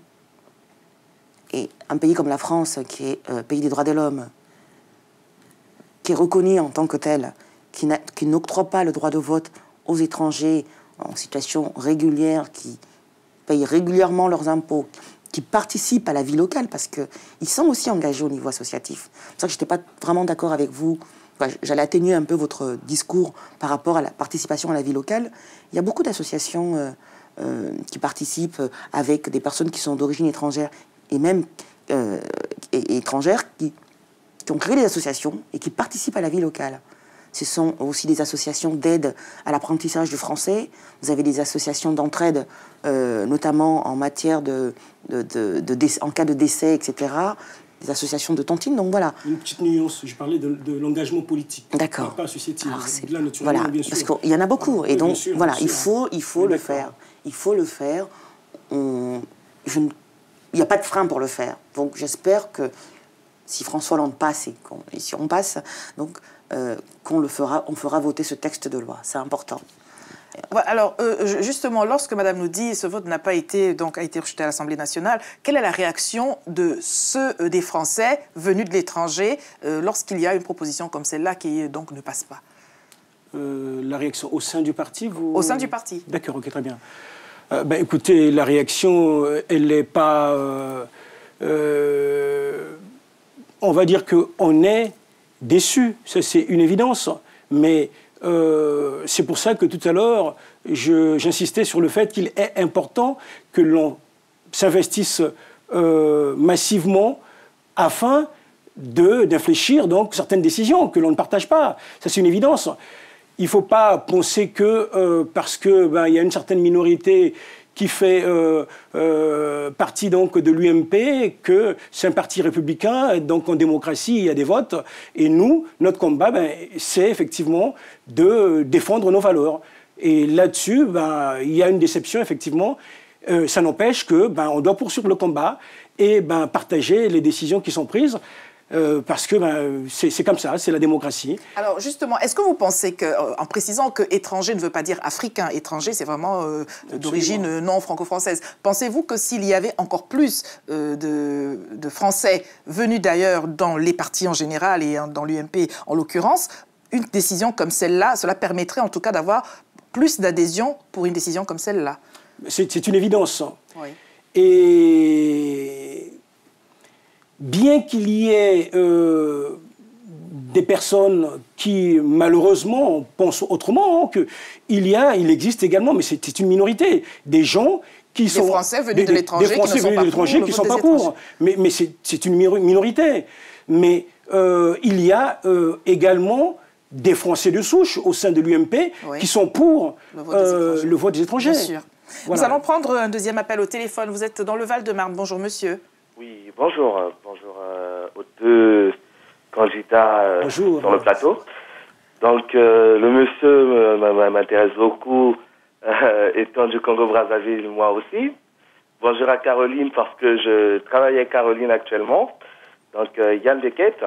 Et un pays comme la France, qui est pays des droits de l'homme, qui est reconnu en tant que tel, qui n'octroie pas le droit de vote aux étrangers en situation régulière, qui payent régulièrement leurs impôts, qui participent à la vie locale, parce qu'ils sont aussi engagés au niveau associatif. C'est pour ça que je n'étais pas vraiment d'accord avec vous. Enfin, j'allais atténuer un peu votre discours par rapport à la participation à la vie locale. Il y a beaucoup d'associations qui participent avec des personnes qui sont d'origine étrangère et même étrangères qui ont créé des associations et qui participent à la vie locale. Ce sont aussi des associations d'aide à l'apprentissage du français. Vous avez des associations d'entraide, notamment en matière en cas de décès, etc. Des associations de tontines, donc voilà. Une petite nuance, je parlais de l'engagement politique. D'accord. Pas associatif. Là, naturellement, voilà, bien sûr. Parce qu'il y en a beaucoup. Et donc, sûr, voilà, il faut le faire. Il faut le faire. Il n'y a pas de frein pour le faire. Donc j'espère que si François Hollande passe et si on passe, donc on fera voter ce texte de loi. C'est important. Alors, justement, lorsque Madame nous dit ce vote a été rejeté à l'Assemblée nationale, quelle est la réaction de ceux des Français venus de l'étranger lorsqu'il y a une proposition comme celle-là qui donc ne passe pas? La réaction au sein du parti Au sein du parti. D'accord, ok, très bien. Écoutez, la réaction, elle n'est pas... on va dire qu'on est déçu, ça c'est une évidence, mais c'est pour ça que tout à l'heure, j'insistais sur le fait qu'il est important que l'on s'investisse massivement afin d'infléchir donc certaines décisions que l'on ne partage pas. Ça c'est une évidence. Il ne faut pas penser que parce qu'il y a une certaine minorité qui fait partie donc de l'UMP, que c'est un parti républicain, donc en démocratie, il y a des votes. Et nous, notre combat, c'est effectivement de défendre nos valeurs. Et là-dessus, il y a une déception, effectivement. Ça n'empêche que on doit poursuivre le combat et partager les décisions qui sont prises. Parce que c'est comme ça, c'est la démocratie. Alors justement, est-ce que vous pensez en précisant que étranger ne veut pas dire africain, étranger c'est vraiment d'origine non franco-française, pensez-vous que s'il y avait encore plus de Français venus d'ailleurs dans les partis en général et dans l'UMP en l'occurrence, une décision comme celle-là, cela permettrait en tout cas d'avoir plus d'adhésion pour une décision comme celle-là? C'est une évidence. Oui. Et bien qu'il y ait des personnes qui, malheureusement, pensent autrement, il existe également, mais c'est une minorité, des gens qui sont... Des Français venus de l'étranger qui ne sont pas pour. Mais c'est une minorité. Mais il y a également des Français de souche au sein de l'UMP qui sont pour le vote des étrangers. Bien sûr. Voilà. Nous allons prendre un deuxième appel au téléphone. Vous êtes dans le Val-de-Marne. Bonjour, monsieur. Oui, bonjour. Bonjour aux deux candidats sur le plateau. Donc, le monsieur m'intéresse beaucoup, étant du Congo-Brazzaville, moi aussi. bonjour à Caroline, parce que je travaille avec Caroline actuellement. Donc, Yann Desquettes.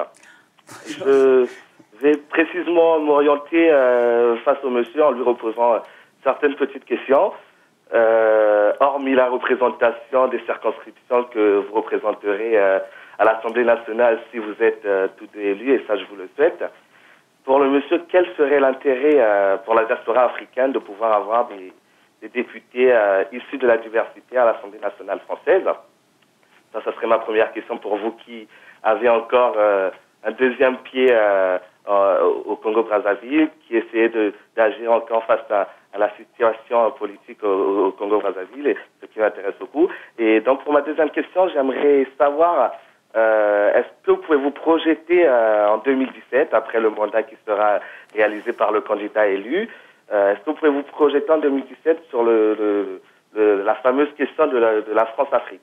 Je vais précisément m'orienter face au monsieur en lui reposant certaines petites questions. Hormis la représentation des circonscriptions que vous représenterez à l'Assemblée nationale si vous êtes tout élu, et ça je vous le souhaite. Pour le monsieur, quel serait l'intérêt pour la diaspora africaine de pouvoir avoir des députés issus de la diversité à l'Assemblée nationale française? Ça serait ma première question pour vous qui avez encore un deuxième pied au Congo-Brazzaville, qui essayait d'agir encore face à la situation politique au Congo-Brazzaville, et ce qui m'intéresse beaucoup. Et donc, pour ma deuxième question, j'aimerais savoir, est-ce que vous pouvez vous projeter en 2017, après le mandat qui sera réalisé par le candidat élu, est-ce que vous pouvez vous projeter en 2017 sur la fameuse question de la France-Afrique?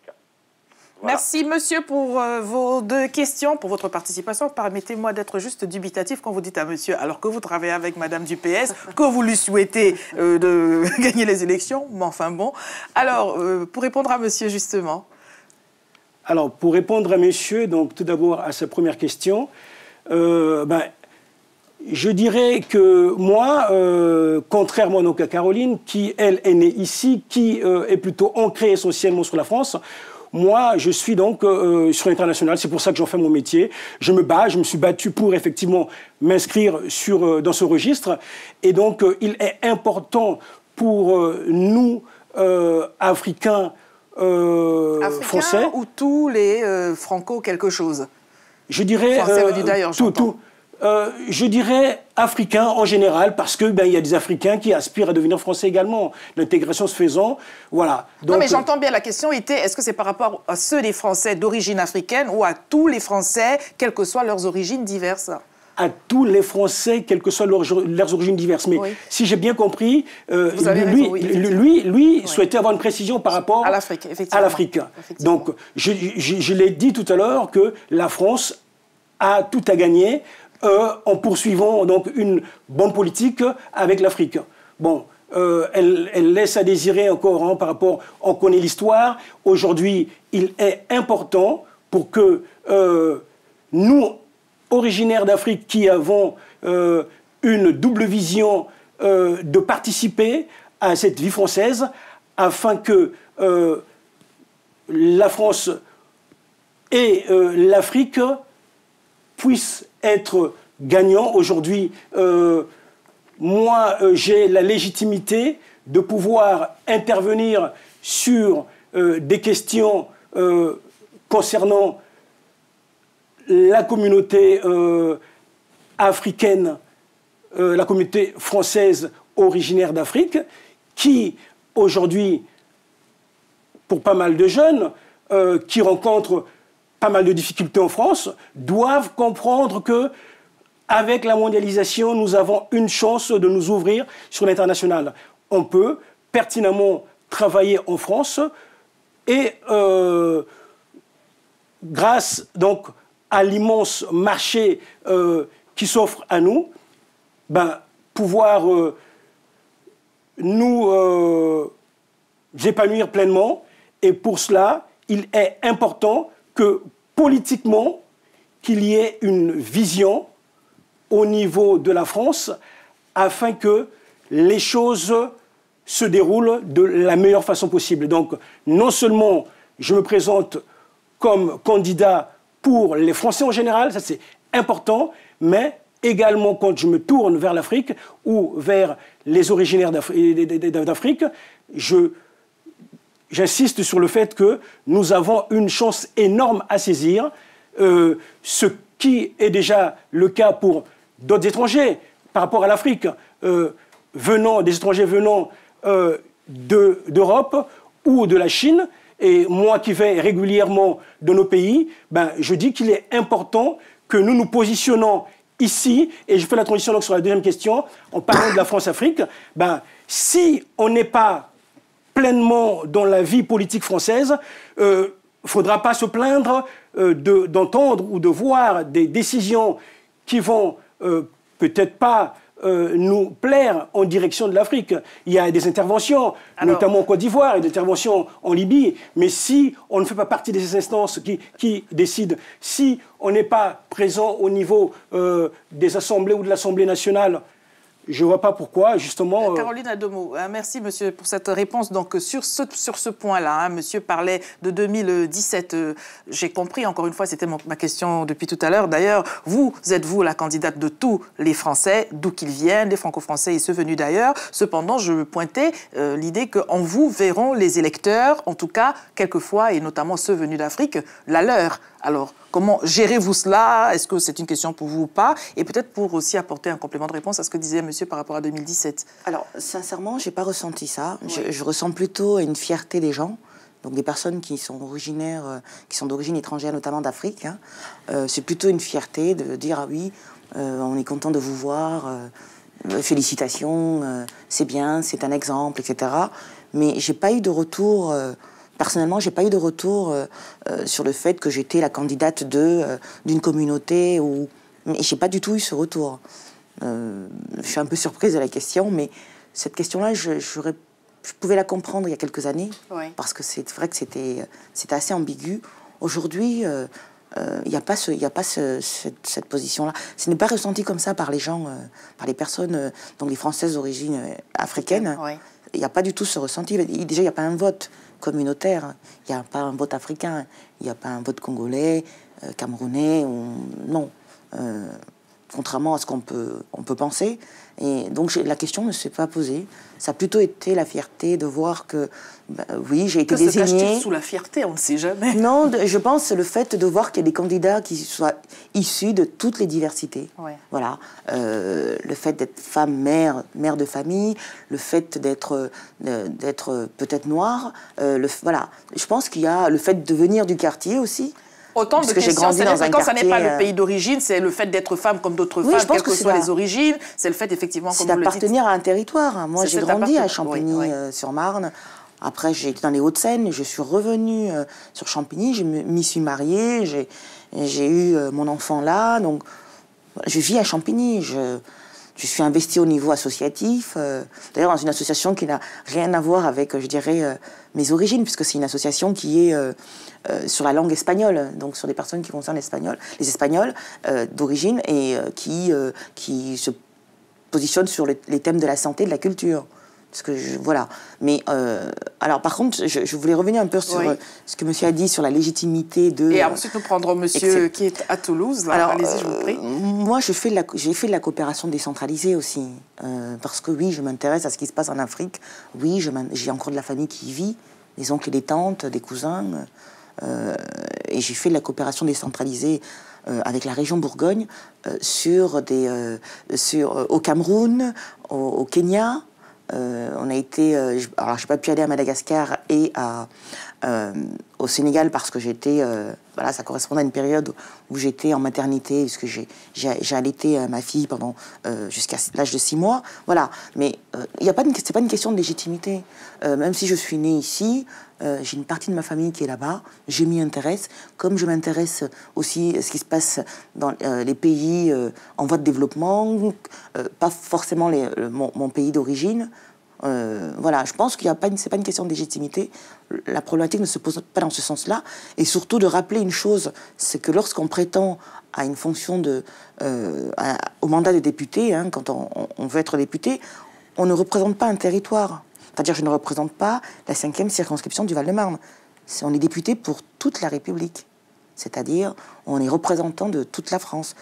Voilà. Merci, monsieur, pour vos deux questions, pour votre participation. Permettez-moi d'être juste dubitatif quand vous dites à monsieur, alors que vous travaillez avec madame du PS, que vous lui souhaitez de gagner les élections. Mais enfin bon. Alors, pour répondre à monsieur, justement. Alors, pour répondre à monsieur, donc tout d'abord à sa première question, je dirais que moi, contrairement donc à Caroline, qui, elle, est née ici, qui est plutôt ancrée essentiellement sur la France, moi, je suis donc sur l'international, c'est pour ça que j'en fais mon métier. Je me bats, je me suis battu pour effectivement m'inscrire dans ce registre. Et donc, il est important pour nous, Africains, français... ou tous les franco quelque chose? Je dirais... Français veut dire d'ailleurs, j'entends. Je dirais africains en général, parce que il y a des Africains qui aspirent à devenir français également. L'intégration se faisant, voilà. Donc, non, mais j'entends bien, la question était, est-ce que c'est par rapport à ceux des Français d'origine africaine ou à tous les Français, quelles que soient leurs origines diverses? À tous les Français, quelles que soient leurs origines diverses. Mais si j'ai bien compris, lui souhaitait avoir une précision par rapport à l'Afrique, effectivement. Donc, je l'ai dit tout à l'heure que la France a tout à gagner en poursuivant donc une bonne politique avec l'Afrique. Bon, elle laisse à désirer encore par rapport, on connaît l'histoire. Aujourd'hui, il est important pour que nous, originaires d'Afrique, qui avons une double vision, de participer à cette vie française, afin que la France et l'Afrique puissent être gagnants. Aujourd'hui, moi, j'ai la légitimité de pouvoir intervenir sur des questions concernant la communauté africaine, la communauté française originaire d'Afrique, qui, aujourd'hui, pour pas mal de jeunes, qui rencontrent pas mal de difficultés en France, doivent comprendre que avec la mondialisation, nous avons une chance de nous ouvrir sur l'international. On peut pertinemment travailler en France et grâce donc à l'immense marché qui s'offre à nous, pouvoir nous épanouir pleinement. Et pour cela, il est important que politiquement, qu'il y ait une vision au niveau de la France afin que les choses se déroulent de la meilleure façon possible. Donc, non seulement je me présente comme candidat pour les Français en général, ça c'est important, mais également quand je me tourne vers l'Afrique ou vers les originaires d'Afrique, j'insiste sur le fait que nous avons une chance énorme à saisir, ce qui est déjà le cas pour d'autres étrangers par rapport à l'Afrique, des étrangers venant d'Europe ou de la Chine. Et moi qui vais régulièrement dans nos pays, je dis qu'il est important que nous nous positionnons ici, et je fais la transition donc sur la deuxième question, en parlant de la France-Afrique, si on n'est pas pleinement dans la vie politique française, il ne faudra pas se plaindre d'entendre ou de voir des décisions qui vont peut-être pas nous plaire en direction de l'Afrique. Il y a des interventions, notamment en Côte d'Ivoire, et des interventions en Libye, mais si on ne fait pas partie des instances qui décident, si on n'est pas présent au niveau des assemblées ou de l'Assemblée nationale, je ne vois pas pourquoi, justement... Caroline Adomou, merci monsieur pour cette réponse. Donc sur ce point-là, monsieur parlait de 2017. J'ai compris, encore une fois, c'était ma question depuis tout à l'heure. D'ailleurs, vous êtes la candidate de tous les Français, d'où qu'ils viennent, les franco-français et ceux venus d'ailleurs. Cependant, je pointais l'idée qu'en vous verront les électeurs, en tout cas, quelquefois, et notamment ceux venus d'Afrique, la leur. Alors, comment gérez-vous cela? Est-ce que c'est une question pour vous ou pas? Et peut-être pour aussi apporter un complément de réponse à ce que disait monsieur par rapport à 2017. Alors, sincèrement, je n'ai pas ressenti ça. Ouais. Je ressens plutôt une fierté des gens, donc des personnes qui sont d'origine étrangère, notamment d'Afrique. Hein. C'est plutôt une fierté de dire, ah oui, on est content de vous voir, félicitations, c'est bien, c'est un exemple, etc. Mais je n'ai pas eu de retour... Personnellement, je n'ai pas eu de retour sur le fait que j'étais la candidate d'une communauté. Mais je n'ai pas du tout eu ce retour. Je suis un peu surprise de la question, mais cette question-là, je pouvais la comprendre il y a quelques années, parce que c'est vrai que c'était assez ambigu. Aujourd'hui, il n'y a pas cette position-là. Ce n'est pas ressenti comme ça par les gens, par les personnes, donc les Françaises d'origine africaine. Il n'y a pas du tout ce ressenti. Déjà, il n'y a pas un vote communautaire. Il n'y a pas un vote africain. Il n'y a pas un vote congolais, camerounais. Non. Contrairement à ce qu'on peut penser. Et donc, la question ne s'est pas posée. Ça a plutôt été la fierté de voir que, oui, j'ai été désignée... Que se cache-t-il sous la fierté? On ne sait jamais. Non, je pense le fait de voir qu'il y a des candidats qui soient issus de toutes les diversités. Voilà. Le fait d'être femme, mère de famille, le fait d'être peut-être noire. Voilà. Je pense qu'il y a le fait de venir du quartier aussi. Autant de questions, quand ça n'est pas le pays d'origine, c'est le fait d'être femme comme d'autres femmes, quelles que soient les origines, c'est le fait effectivement, comme vous le dites. C'est d'appartenir à un territoire. Moi, j'ai grandi à Champigny-sur-Marne. Après, j'ai été dans les Hauts-de-Seine, je suis revenue sur Champigny, je m'y suis mariée, j'ai eu mon enfant là, donc je vis à Champigny. Je suis investie au niveau associatif, d'ailleurs dans une association qui n'a rien à voir avec, je dirais, mes origines, puisque c'est une association qui est sur la langue espagnole, donc sur des personnes qui concernent les Espagnols d'origine et qui se positionnent sur les thèmes de la santé et de la culture. Parce que voilà. Mais alors, par contre, je voulais revenir un peu sur ce que monsieur a dit sur la légitimité de... Et ensuite, nous prendrons monsieur qui est à Toulouse. Allez-y, je vous prie. Moi, j'ai fait de la coopération décentralisée aussi. Parce que oui, je m'intéresse à ce qui se passe en Afrique. Oui, j'ai encore de la famille qui y vit, des oncles et des tantes, des cousins. Et j'ai fait de la coopération décentralisée avec la région Bourgogne au Cameroun, au Kenya. On a été... alors, je n'ai pas pu aller à Madagascar et au Sénégal parce que j'étais... voilà, ça correspondait à une période où j'étais en maternité, parce que j'ai allaité ma fille pendant jusqu'à l'âge de 6 mois. Voilà. Mais c'est pas une question de légitimité. Même si je suis née ici, j'ai une partie de ma famille qui est là-bas. Je m'y intéresse, comme je m'intéresse aussi à ce qui se passe dans les pays en voie de développement, pas forcément mon pays d'origine. Voilà, je pense qu'il n'y a pas c'est pas une question de légitimité. La problématique ne se pose pas dans ce sens-là. Et surtout de rappeler une chose, c'est que lorsqu'on prétend à une fonction au mandat de député, hein, quand on veut être député, on ne représente pas un territoire. C'est-à-dire, je ne représente pas la 5e circonscription du Val-de-Marne. On est député pour toute la République. C'est-à-dire, on est représentant de toute la France.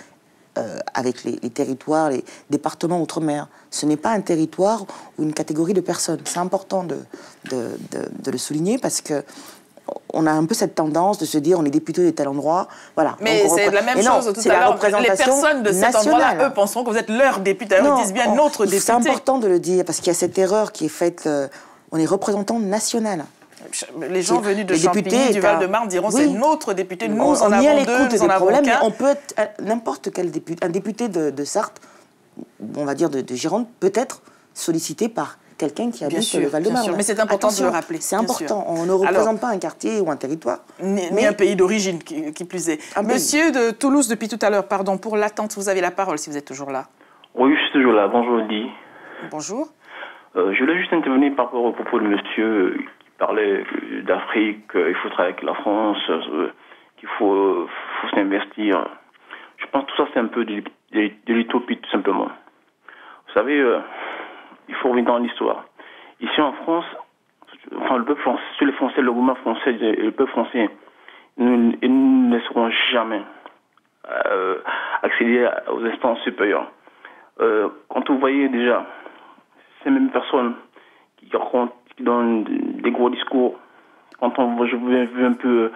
Avec les territoires, les départements outre-mer. Ce n'est pas un territoire ou une catégorie de personnes. C'est important de le souligner parce que on a un peu cette tendance de se dire on est député de tel endroit. Voilà. Mais c'est la même chose tout à l'heure. Les personnes de cet endroit-là, eux, penseront que vous êtes leur député. Alors, ils disent bien notre député. C'est important de le dire parce qu'il y a cette erreur qui est faite. On est représentant national. Les gens venus de Champigny, du Val-de-Marne diront c'est notre député, nous en avons deux, nous en avons qu'un. On peut être n'importe quel député, un député de Sarthe, on va dire de Gironde, peut être sollicité par quelqu'un qui habite le Val-de-Marne. Mais c'est important de le rappeler. C'est important. On ne représente pas un quartier ou un territoire. Ni un pays d'origine, qui plus est. Monsieur de Toulouse, depuis tout à l'heure, pardon, pour l'attente, vous avez la parole si vous êtes toujours là. Oui, je suis toujours là. Bonjour, Di. Bonjour. Je voulais juste intervenir par rapport au propos de monsieur qui parlait d'Afrique, il faut travailler avec la France, qu'il faut s'investir. Je pense que tout ça, c'est un peu de l'utopie, tout simplement. Vous savez, il faut revenir dans l'histoire. Ici en France, enfin, le peuple français, les Français, le gouvernement français et le peuple français, nous ne laisseront jamais accéder aux instances supérieures. Quand vous voyez déjà ces mêmes personnes qui donnent des gros discours, je vu un peu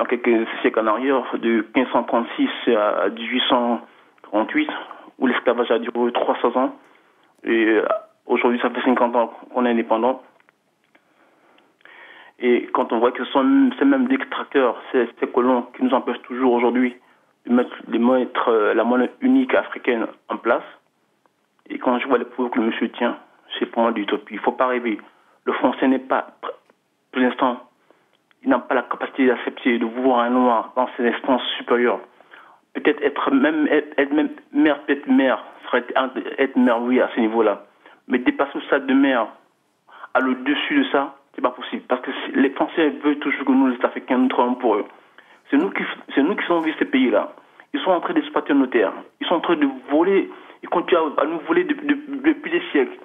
quelques siècles en arrière, de 1536 à 1848, où l'esclavage a duré 300 ans, et aujourd'hui ça fait 50 ans qu'on est indépendant. Et quand on voit que ce sont ces mêmes détracteurs, ces colons qui nous empêchent toujours aujourd'hui de mettre la monnaie unique africaine en place, et quand je vois les propos que le monsieur tient, c'est pour moi de l'utopie. Il ne faut pas rêver. Le Français n'est pas, pour l'instant, il n'a pas la capacité d'accepter de voir un noir dans ses instances supérieures. Peut-être être même maire, peut-être maire, serait être maire, oui, à ce niveau-là. Mais dépasser le stade de maire, à le-dessus de ça, c'est pas possible. Parce que les Français veulent toujours que nous, les Africains, nous travaillons pour eux. C'est nous qui sommes envie ces pays-là. Ils sont en train d'exploiter nos terres. Ils sont en train de voler. Ils continuent à nous voler depuis des siècles.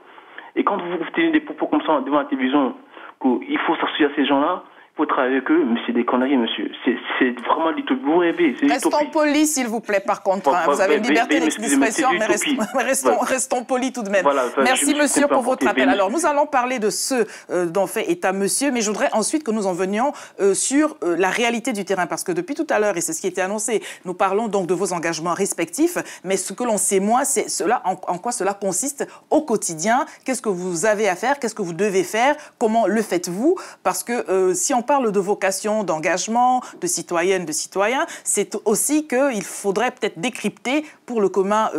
Et quand vous tenez des propos comme ça devant la télévision, qu'il faut s'associer à ces gens-là, il faut travailler avec eux, mais c'est des conneries, monsieur. C'est vraiment l'utopie. Vous rêvez. Restons polis, s'il vous plaît, par contre. Vous avez une liberté d'expression, mais restons polis tout de même. Voilà, merci, monsieur, pour votre appel. Alors, nous allons parler de ce dont fait état monsieur, mais je voudrais ensuite que nous en venions sur la réalité du terrain, parce que depuis tout à l'heure, et c'est ce qui était annoncé, nous parlons donc de vos engagements respectifs, mais ce que l'on sait moins, c'est en quoi cela consiste au quotidien. Qu'est-ce que vous avez à faire? Qu'est-ce que vous devez faire? Comment le faites-vous? Parce que si on parle de vocation, d'engagement, de citoyennes, de citoyens, c'est aussi qu'il faudrait peut-être décrypter pour le commun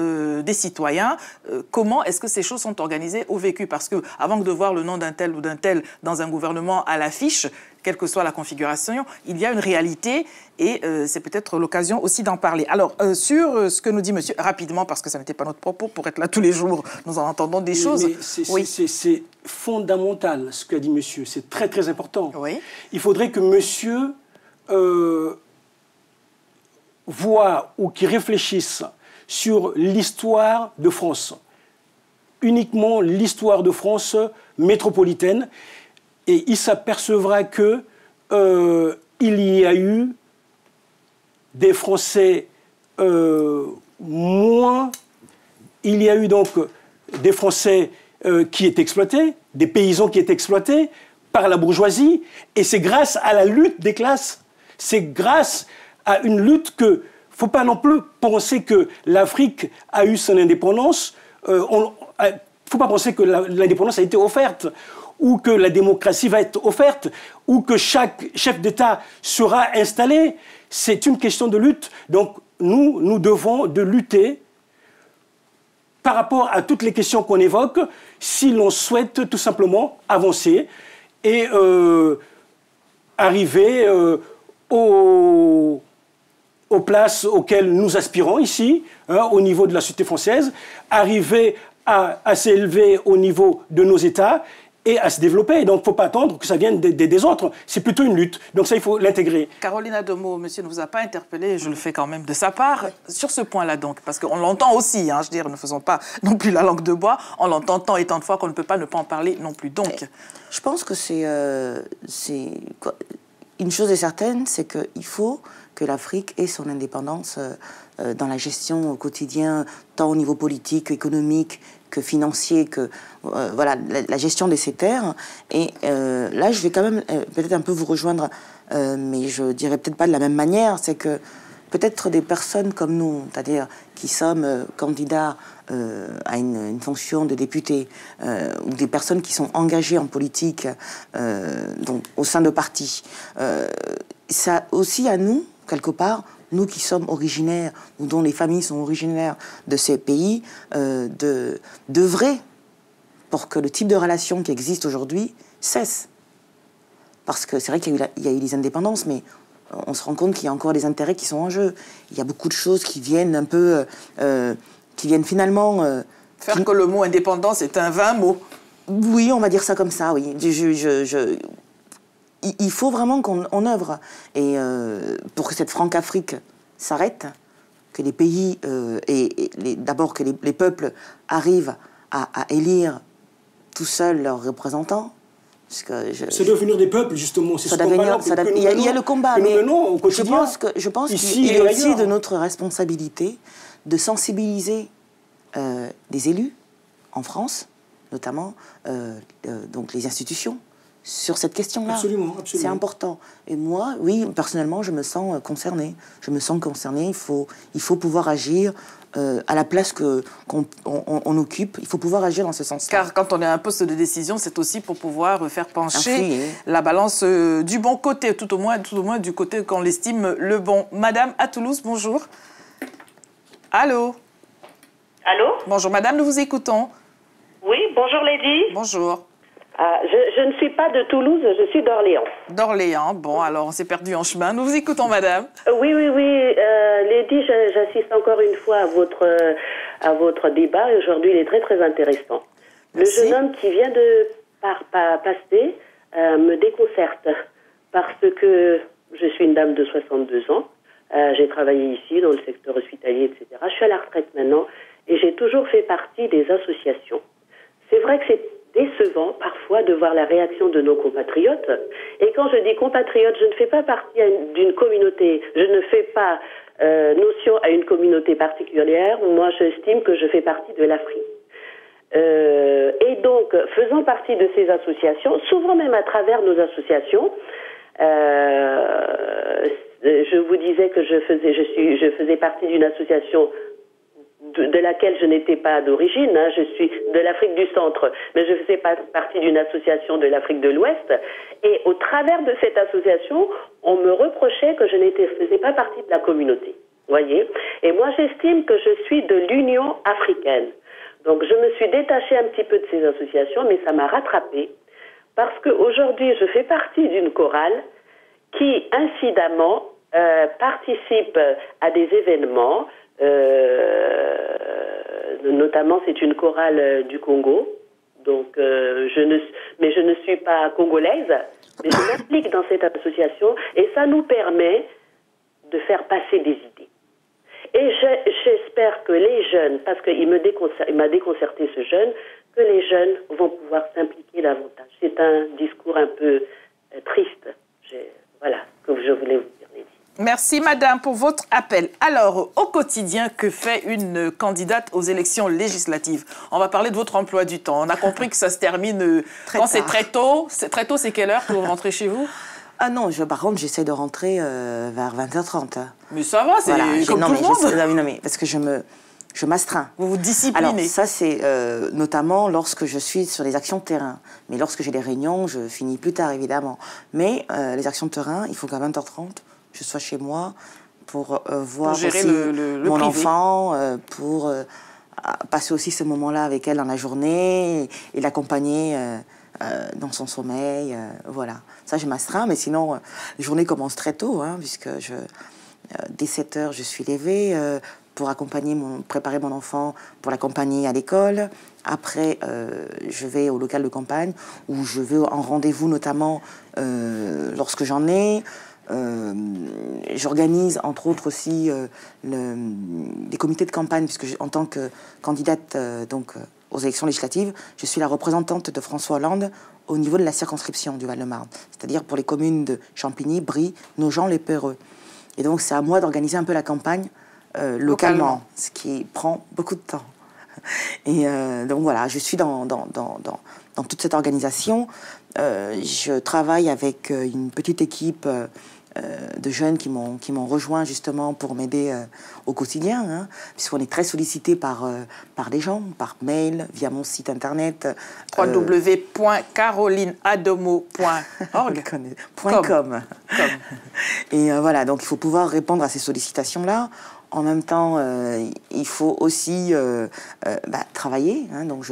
des citoyens comment est-ce que ces choses sont organisées au vécu. Parce que avant de voir le nom d'un tel ou d'un tel dans un gouvernement à l'affiche, quelle que soit la configuration, il y a une réalité et c'est peut-être l'occasion aussi d'en parler. Alors, sur ce que nous dit monsieur, rapidement, parce que ça n'était pas notre propos, pour être là tous les jours, nous en entendons des choses. Mais c'est fondamental, ce qu'a dit monsieur, c'est très très important. Oui. Il faudrait que monsieur voit ou qu'il réfléchisse sur l'histoire de France. Uniquement l'histoire de France métropolitaine. Et il s'apercevra que il y a eu des Français moins. Il y a eu donc des Français qui étaient exploités, des paysans qui étaient exploités par la bourgeoisie. Et c'est grâce à la lutte des classes. C'est grâce à une lutte que... Il ne faut pas non plus penser que l'Afrique a eu son indépendance. Il ne faut pas penser que l'indépendance a été offerte, ou que la démocratie va être offerte, ou que chaque chef d'État sera installé. C'est une question de lutte. Donc nous devons de lutter par rapport à toutes les questions qu'on évoque, si l'on souhaite tout simplement avancer et arriver aux places auxquelles nous aspirons ici, au niveau de la société française, arriver à s'élever au niveau de nos États et à se développer. Donc, il ne faut pas attendre que ça vienne des autres. C'est plutôt une lutte. Donc, ça, il faut l'intégrer. Caroline Ademo, monsieur ne vous a pas interpellé, je le fais quand même de sa part. Sur ce point-là, donc, parce qu'on l'entend aussi, hein, je veux dire, ne faisons pas non plus la langue de bois, on l'entend tant et tant de fois qu'on ne peut pas ne pas en parler non plus. Donc, je pense que c'est une chose est certaine, c'est qu'il faut que l'Afrique ait son indépendance dans la gestion au quotidien, tant au niveau politique, économique, que financier, que voilà, la gestion de ces terres. Et là, je vais quand même peut-être un peu vous rejoindre, mais je dirais peut-être pas de la même manière. C'est que peut-être des personnes comme nous, c'est-à-dire qui sommes candidats à une fonction de député, ou des personnes qui sont engagées en politique, donc au sein de partis, ça aussi à nous, quelque part, nous qui sommes originaires, ou dont les familles sont originaires de ces pays, d'œuvrer pour que le type de relation qui existe aujourd'hui cesse. Parce que c'est vrai qu'il y a eu les indépendances, mais on se rend compte qu'il y a encore des intérêts qui sont en jeu. Il y a beaucoup de choses qui viennent un peu... viennent finalement... Faire que le mot indépendance est un vain mot. Oui, on va dire ça comme ça, oui. Il faut vraiment qu'on œuvre. Et pour que cette Franc-Afrique s'arrête, que les pays, d'abord que les peuples arrivent à élire tout seuls leurs représentants. Ça doit venir des peuples, justement. C'est il y a le combat, mais je pense qu'il est aussi de notre responsabilité de sensibiliser des élus en France, notamment donc les institutions, sur cette question-là. Absolument. C'est important. Et moi, oui, personnellement, je me sens concernée. Je me sens concernée. Il faut pouvoir agir à la place qu'on occupe. Il faut pouvoir agir dans ce sens-là. Car quand on est à un poste de décision, c'est aussi pour pouvoir faire pencher la balance du bon côté, tout au moins du côté qu'on l'estime le bon. Madame, à Toulouse, bonjour. Allô? Allô? Bonjour, madame, nous vous écoutons. Oui, bonjour Lady. Bonjour. Je ne suis pas de Toulouse, je suis d'Orléans. D'Orléans, bon, alors on s'est perdu en chemin. Nous vous écoutons, madame. Oui. Lady, j'assiste encore une fois à votre débat. Aujourd'hui, il est très, très intéressant. Merci. Le jeune homme qui vient de passer me déconcerte parce que je suis une dame de 62 ans. J'ai travaillé ici, dans le secteur hospitalier, etc. Je suis à la retraite maintenant et j'ai toujours fait partie des associations. C'est vrai que c'est décevant parfois de voir la réaction de nos compatriotes. Et quand je dis compatriotes, je ne fais pas partie d'une communauté, je ne fais pas notion à une communauté particulière. Moi, j'estime que je fais partie de l'Afrique. Et donc, faisant partie de ces associations, souvent même à travers nos associations, je vous disais que je faisais partie d'une association de laquelle je n'étais pas d'origine, hein. Je suis de l'Afrique du Centre, mais je faisais partie d'une association de l'Afrique de l'Ouest. Et au travers de cette association, on me reprochait que je ne faisais pas partie de la communauté. Voyez. Et moi, j'estime que je suis de l'Union africaine. Donc, je me suis détachée un petit peu de ces associations, mais ça m'a rattrapée. Parce qu'aujourd'hui, je fais partie d'une chorale qui, incidemment, participe à des événements. Notamment, c'est une chorale du Congo. Donc, mais je ne suis pas congolaise, mais je m'implique dans cette association et ça nous permet de faire passer des idées. Et j'espère que les jeunes, parce qu'il m'a déconcerté ce jeune, que les jeunes vont pouvoir s'impliquer davantage. C'est un discours un peu triste. Voilà ce que je voulais vous dire, Lady. Merci, madame, pour votre appel. Alors, au quotidien, que fait une candidate aux élections législatives? On va parler de votre emploi du temps. On a compris que ça se termine quand c'est très tôt. Très tôt, c'est quelle heure que vous rentrez chez vous? Ah non, par contre, j'essaie de rentrer vers 20h30. Mais ça va, c'est comme tout le monde. Non, mais parce que je m'astreins. Vous vous disciplinez. Alors, ça, c'est notamment lorsque je suis sur les actions de terrain. Mais lorsque j'ai des réunions, je finis plus tard, évidemment. Mais les actions de terrain, il faut qu'à 20h30, je sois chez moi pour voir gérer aussi mon privé. enfant, pour passer aussi ce moment-là avec elle dans la journée et l'accompagner dans son sommeil. Voilà. Ça, je m'astreins, mais sinon, la journée commence très tôt, hein, puisque dès 7h, je suis levée pour préparer mon enfant, pour l'accompagner à l'école. Après, je vais au local de campagne, où je vais en rendez-vous, notamment lorsque j'en ai. J'organise, entre autres aussi, des comités de campagne, puisque en tant que candidate aux élections législatives, je suis la représentante de François Hollande au niveau de la circonscription du Val-de-Marne, c'est-à-dire pour les communes de Champigny, Brie, Nogent, Les Perreux. Et donc, c'est à moi d'organiser un peu la campagne localement, ce qui prend beaucoup de temps. Et donc voilà, je suis dans toute cette organisation. Je travaille avec une petite équipe de jeunes qui m'ont rejoint justement pour m'aider au quotidien, hein, puisqu'on est très sollicité par des gens, par mail, via mon site internet. www.carolineadomo.org .com. Et voilà, donc il faut pouvoir répondre à ces sollicitations-là. En même temps, il faut aussi travailler. Hein, donc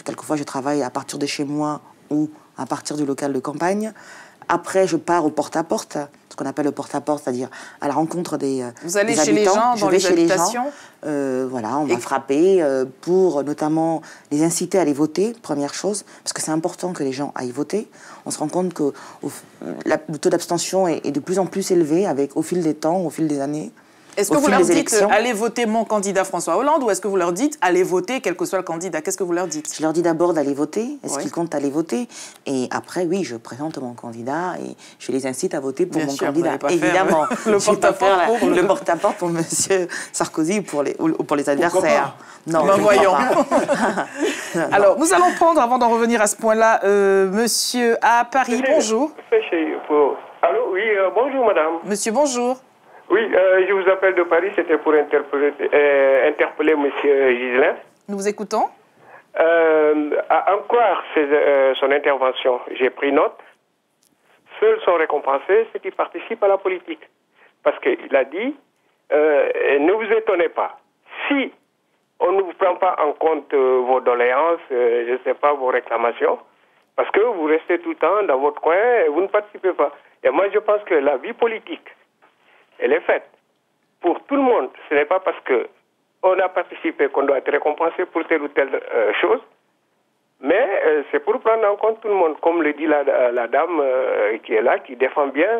quelquefois, je travaille à partir de chez moi ou à partir du local de campagne. Après, je pars au porte-à-porte, ce qu'on appelle le porte-à-porte, c'est-à-dire à la rencontre des Vous allez des chez les habitants. gens, dans les habitations? Voilà, on va frapper pour notamment les inciter à aller voter, première chose, parce que c'est important que les gens aillent voter. On se rend compte que le taux d'abstention est de plus en plus élevé au fil des temps, au fil des années. Est-ce que vous leur dites « allez voter mon candidat François Hollande » ou est-ce que vous leur dites « allez voter quel que soit le candidat » Qu'est-ce que vous leur dites? Je leur dis d'abord d'aller voter, est-ce qu'ils comptent aller voter? Et après, oui, je présente mon candidat et je les incite à voter pour mon candidat. Évidemment, le porte-à-porte pour M. Sarkozy ou pour les adversaires. Non, voyons. Alors, nous allons prendre, avant d'en revenir à ce point-là, monsieur à Paris. Bonjour. Allô, oui, bonjour madame. Monsieur, bonjour. Oui, je vous appelle de Paris, c'était pour interpeller M. Ghislain. Nous vous écoutons. À en croire son intervention, j'ai pris note. Seuls sont récompensés ceux qui participent à la politique. Parce qu'il a dit, ne vous étonnez pas, si on ne vous prend pas en compte vos doléances, je ne sais pas, vos réclamations, parce que vous restez tout le temps dans votre coin et vous ne participez pas. Et moi, je pense que la vie politique, elle est faite pour tout le monde. Ce n'est pas parce qu'on a participé qu'on doit être récompensé pour telle ou telle chose, mais c'est pour prendre en compte tout le monde, comme le dit la dame qui est là, qui défend bien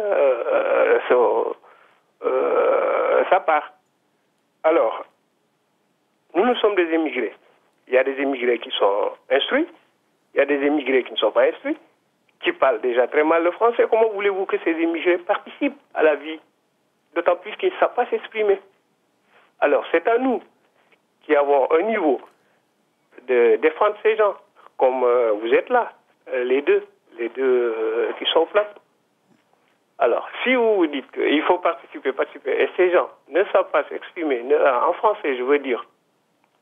sa part. Alors, nous sommes des immigrés. Il y a des immigrés qui sont instruits, il y a des immigrés qui ne sont pas instruits, qui parlent déjà très mal le français. Comment voulez-vous que ces immigrés participent à la vie? D'autant plus qu'ils ne savent pas s'exprimer. Alors, c'est à nous qui avons un niveau de défendre ces gens, comme vous êtes là, les deux qui sont plats. Alors, si vous vous dites qu'il faut participer, et ces gens ne savent pas s'exprimer, en français, je veux dire,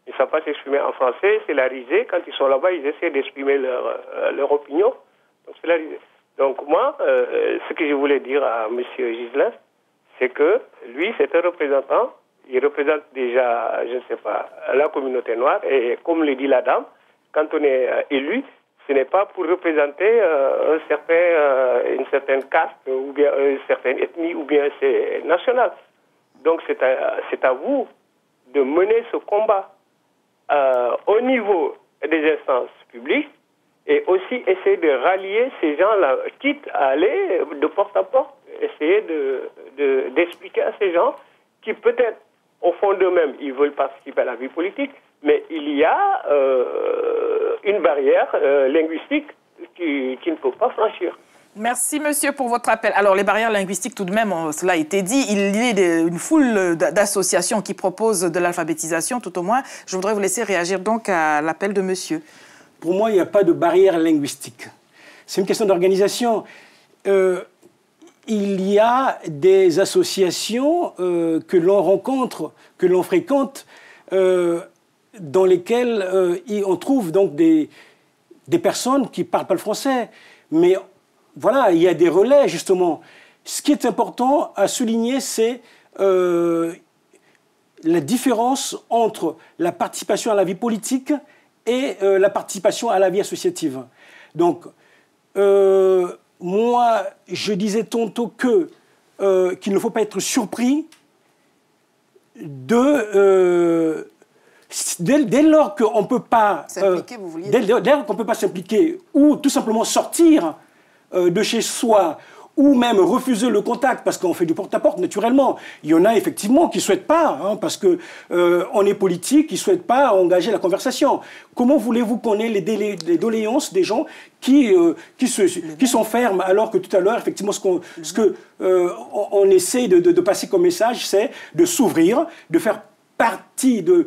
ils ne savent pas s'exprimer en français, c'est la risée. Quand ils sont là-bas, ils essaient d'exprimer leur opinion. Donc, c'est la risée. Donc, moi, ce que je voulais dire à M. Ghislain, c'est que lui, c'est un représentant, il représente déjà, je ne sais pas, la communauté noire, et comme le dit la dame, quand on est élu, ce n'est pas pour représenter une certaine caste, ou bien une certaine ethnie, ou bien c'est national. Donc c'est à vous de mener ce combat au niveau des instances publiques, et aussi essayer de rallier ces gens-là, quitte à aller de porte à porte, essayer d'expliquer à ces gens qui peut-être, au fond d'eux-mêmes, ils veulent participer à la vie politique, mais il y a une barrière linguistique qui ne peut pas franchir. Merci, monsieur, pour votre appel. Alors, les barrières linguistiques, tout de même, cela a été dit. Il y a une foule d'associations qui proposent de l'alphabétisation, tout au moins. Je voudrais vous laisser réagir donc à l'appel de monsieur. Pour moi, il n'y a pas de barrière linguistique. C'est une question d'organisation. Il y a des associations que l'on rencontre, que l'on fréquente, dans lesquelles on trouve donc des personnes qui ne parlent pas le français. Mais voilà, il y a des relais, justement. Ce qui est important à souligner, c'est la différence entre la participation à la vie politique et la participation à la vie associative. Donc, moi, je disais tantôt qu'il ne faut pas être surpris dès lors qu'on ne peut pas s'impliquer, dès lors qu'on ne peut pas s'impliquer ou tout simplement sortir de chez soi, ou même refuser le contact parce qu'on fait du porte-à-porte, naturellement. Il y en a effectivement qui ne souhaitent pas, hein, parce qu'on est politique, qui ne souhaitent pas engager la conversation. Comment voulez-vous qu'on ait les doléances des gens qui sont fermes, alors que tout à l'heure, effectivement, on essaie de passer comme message, c'est de s'ouvrir, de faire partie de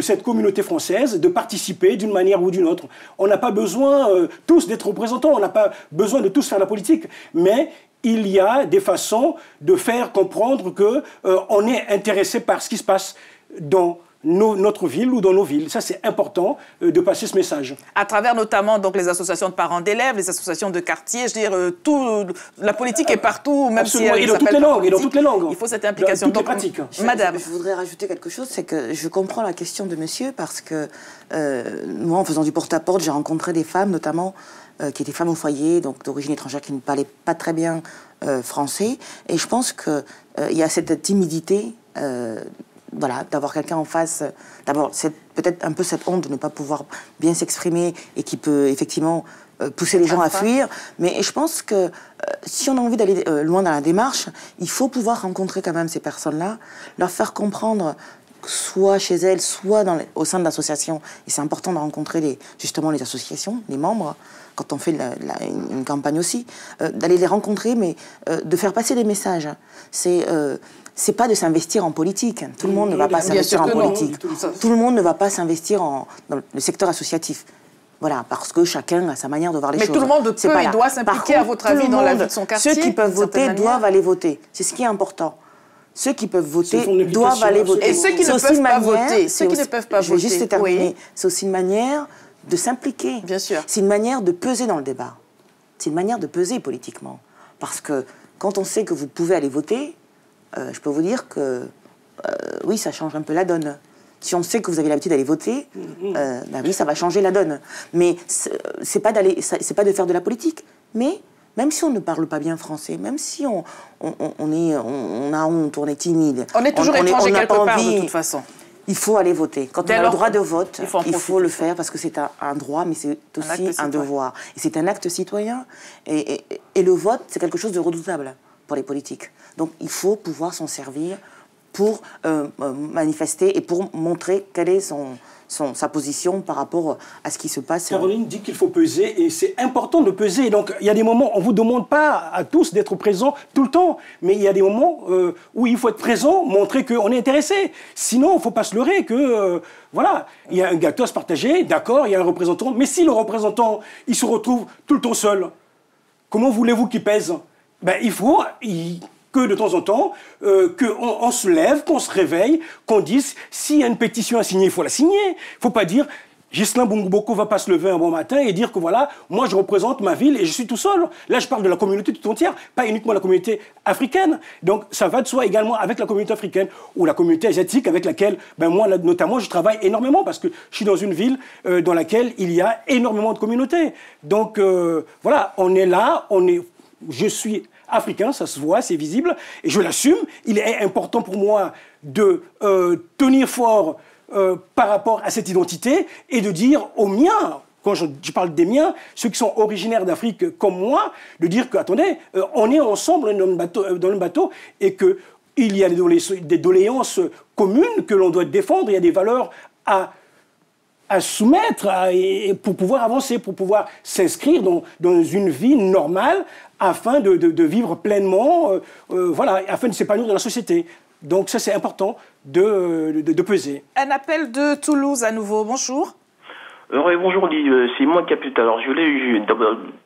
cette communauté française, de participer d'une manière ou d'une autre. On n'a pas besoin tous d'être représentants, on n'a pas besoin de tous faire la politique, mais il y a des façons de faire comprendre qu'on est intéressé par ce qui se passe dans notre ville ou dans nos villes. Ça, c'est important de passer ce message. À travers notamment donc, les associations de parents d'élèves, les associations de quartier, je veux dire, la politique est partout, même absolument. si elle et dans toutes les langues, et dans toutes les langues. Il faut cette implication. Toutes les pratiques. Madame. Je voudrais rajouter quelque chose, c'est que je comprends la question de monsieur parce que moi, en faisant du porte-à-porte, j'ai rencontré des femmes, notamment, qui étaient femmes au foyer, donc d'origine étrangère, qui ne parlaient pas très bien français. Et je pense qu'il y a cette timidité, voilà, d'avoir quelqu'un en face, d'avoir peut-être un peu cette honte de ne pas pouvoir bien s'exprimer et qui peut effectivement pousser les gens à fuir. Mais je pense que si on a envie d'aller loin dans la démarche, il faut pouvoir rencontrer quand même ces personnes-là, leur faire comprendre, soit chez elles, soit au sein de l'association. Et c'est important de rencontrer justement les associations, les membres, quand on fait une campagne aussi, d'aller les rencontrer, mais de faire passer des messages. C'est pas de s'investir en politique. Tout le monde ne va pas s'investir en politique. Tout le monde ne va pas s'investir dans le secteur associatif. Voilà, parce que chacun a sa manière de voir les choses. Mais tout le monde peut et doit s'impliquer, à votre avis, dans la vie de son quartier. Ceux qui peuvent voter doivent aller voter. C'est ce qui est important. Ceux qui peuvent voter doivent aller voter. Et ceux qui ne peuvent pas voter, je vais juste terminer. C'est aussi une manière de s'impliquer. Bien sûr. C'est une manière de peser dans le débat. C'est une manière de peser politiquement. Parce que quand on sait que vous pouvez aller voter, je peux vous dire que oui, ça change un peu la donne. Si on sait que vous avez l'habitude d'aller voter, ben oui, ça va changer la donne. Mais c'est pas de faire de la politique. Mais même si on ne parle pas bien français, même si on a honte, on est timide, on est toujours étranger quelque part de toute façon. Il faut aller voter. Quand on a le droit de vote, il faut le faire parce que c'est un droit, mais c'est aussi un devoir. Et c'est un acte citoyen. Et le vote, c'est quelque chose de redoutable pour les politiques. Donc il faut pouvoir s'en servir pour manifester et pour montrer quelle est sa position par rapport à ce qui se passe. Caroline dit qu'il faut peser et c'est important de peser. Donc il y a des moments, on ne vous demande pas à tous d'être présents tout le temps, mais il y a des moments où il faut être présent, montrer qu'on est intéressé. Sinon, il ne faut pas se leurrer que, voilà, il y a un gâteau à se partager, d'accord, il y a un représentant, mais si le représentant, il se retrouve tout le temps seul, comment voulez-vous qu'il pèse? Ben, il faut que de temps en temps, qu'on se lève, qu'on se réveille, qu'on dise, s'il y a une pétition à signer, il faut la signer. Il ne faut pas dire, Ghislain Bongoboko ne va pas se lever un bon matin et dire que voilà, moi je représente ma ville et je suis tout seul. Là, je parle de la communauté tout entière, pas uniquement la communauté africaine. Donc, ça va de soi également avec la communauté africaine ou la communauté asiatique avec laquelle, ben, moi, notamment, je travaille énormément parce que je suis dans une ville dans laquelle il y a énormément de communautés. Donc, voilà, on est là, je suis africain, ça se voit, c'est visible, et je l'assume. Il est important pour moi de tenir fort par rapport à cette identité et de dire aux miens, quand je parle des miens, ceux qui sont originaires d'Afrique comme moi, de dire que, attendez, on est ensemble dans le bateau et qu'il y a des doléances communes que l'on doit défendre, il y a des valeurs à soumettre pour pouvoir avancer, pour pouvoir s'inscrire dans une vie normale afin de vivre pleinement, voilà, afin de s'épanouir dans la société. Donc ça, c'est important de peser. Un appel de Toulouse à nouveau. Bonjour. Oui, bonjour, c'est moi qui appelle. Alors, je voulais,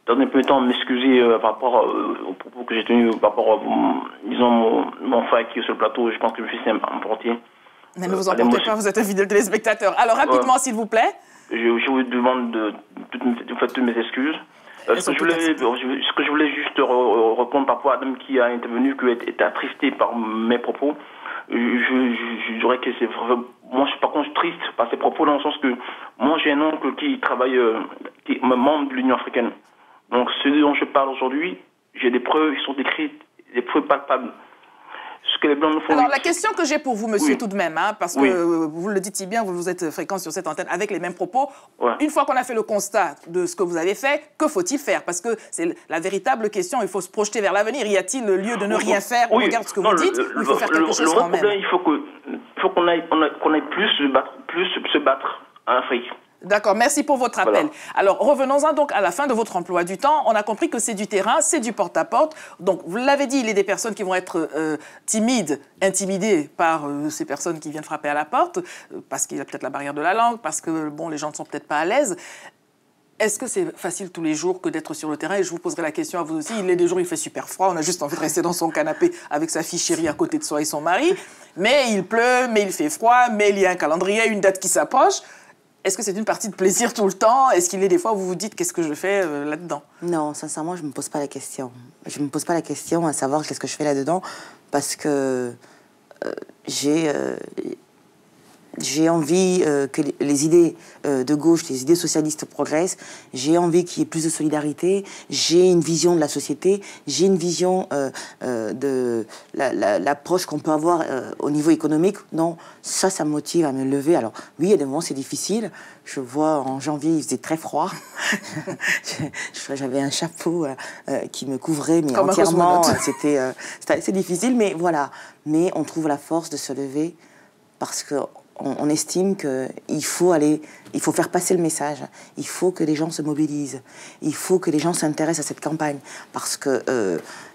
dans un premier temps, m'excuser par rapport aux propos que j'ai tenus, par rapport à, disons, mon frère qui est sur le plateau. Je pense que je suis emporté. Mais ne vous emportez pas, vous êtes un fidèle téléspectateur. Alors, rapidement, s'il vous plaît. Je vous demande de faire toutes mes excuses. Ce que je voulais juste répondre par rapport à Adam qui a intervenu, qui était attristé par mes propos. Je dirais que c'est vrai. Moi, je suis par contre triste par ces propos, dans le sens que moi, j'ai un oncle qui travaille, qui est membre de l'Union africaine. Donc, ce dont je parle aujourd'hui, j'ai des preuves qui sont décrites, des preuves palpables. Ce que les Blancs nous font. Alors, la question que j'ai pour vous, monsieur, tout de même, hein, parce que vous le dites si bien, vous êtes fréquent sur cette antenne avec les mêmes propos. Ouais. Une fois qu'on a fait le constat de ce que vous avez fait, que faut-il faire? Parce que c'est la véritable question, il faut se projeter vers l'avenir. Y a-t-il lieu de ne rien faire? On regarde ce que vous dites, ou il faut faire quelque chose quand même? Il faut qu'on aille plus se battre en Afrique. D'accord, merci pour votre appel. Voilà. Alors, revenons-en donc à la fin de votre emploi du temps. On a compris que c'est du terrain, c'est du porte-à-porte. Donc, vous l'avez dit, il y a des personnes qui vont être timides, intimidées par ces personnes qui viennent frapper à la porte, parce qu'il y a peut-être la barrière de la langue, parce que, bon, les gens ne sont peut-être pas à l'aise. Est-ce que c'est facile tous les jours que d'être sur le terrain? Et je vous poserai la question à vous aussi. Il est des jours, il fait super froid. On a juste envie de rester dans son canapé avec sa fille chérie à côté de soi et son mari. Mais il pleut, mais il fait froid, mais il y a un calendrier, une date qui s'approche. Est-ce que c'est une partie de plaisir tout le temps? Est-ce qu'il est des fois où vous vous dites qu'est-ce que je fais là-dedans? Non, sincèrement, je ne me pose pas la question. Je ne me pose pas la question à savoir qu'est-ce que je fais là-dedans parce que j'ai envie que les idées de gauche, les idées socialistes progressent. J'ai envie qu'il y ait plus de solidarité. J'ai une vision de la société. J'ai une vision de l'approche qu'on peut avoir au niveau économique. Non, ça me motive à me lever. Alors, oui, il y a des moments, c'est difficile. Je vois, en janvier, il faisait très froid. J'avais un chapeau qui me couvrait, mais comme entièrement. C'était assez difficile, mais voilà. Mais on trouve la force de se lever parce que on estime qu'il faut faire passer le message. Il faut que les gens se mobilisent. Il faut que les gens s'intéressent à cette campagne. Parce que,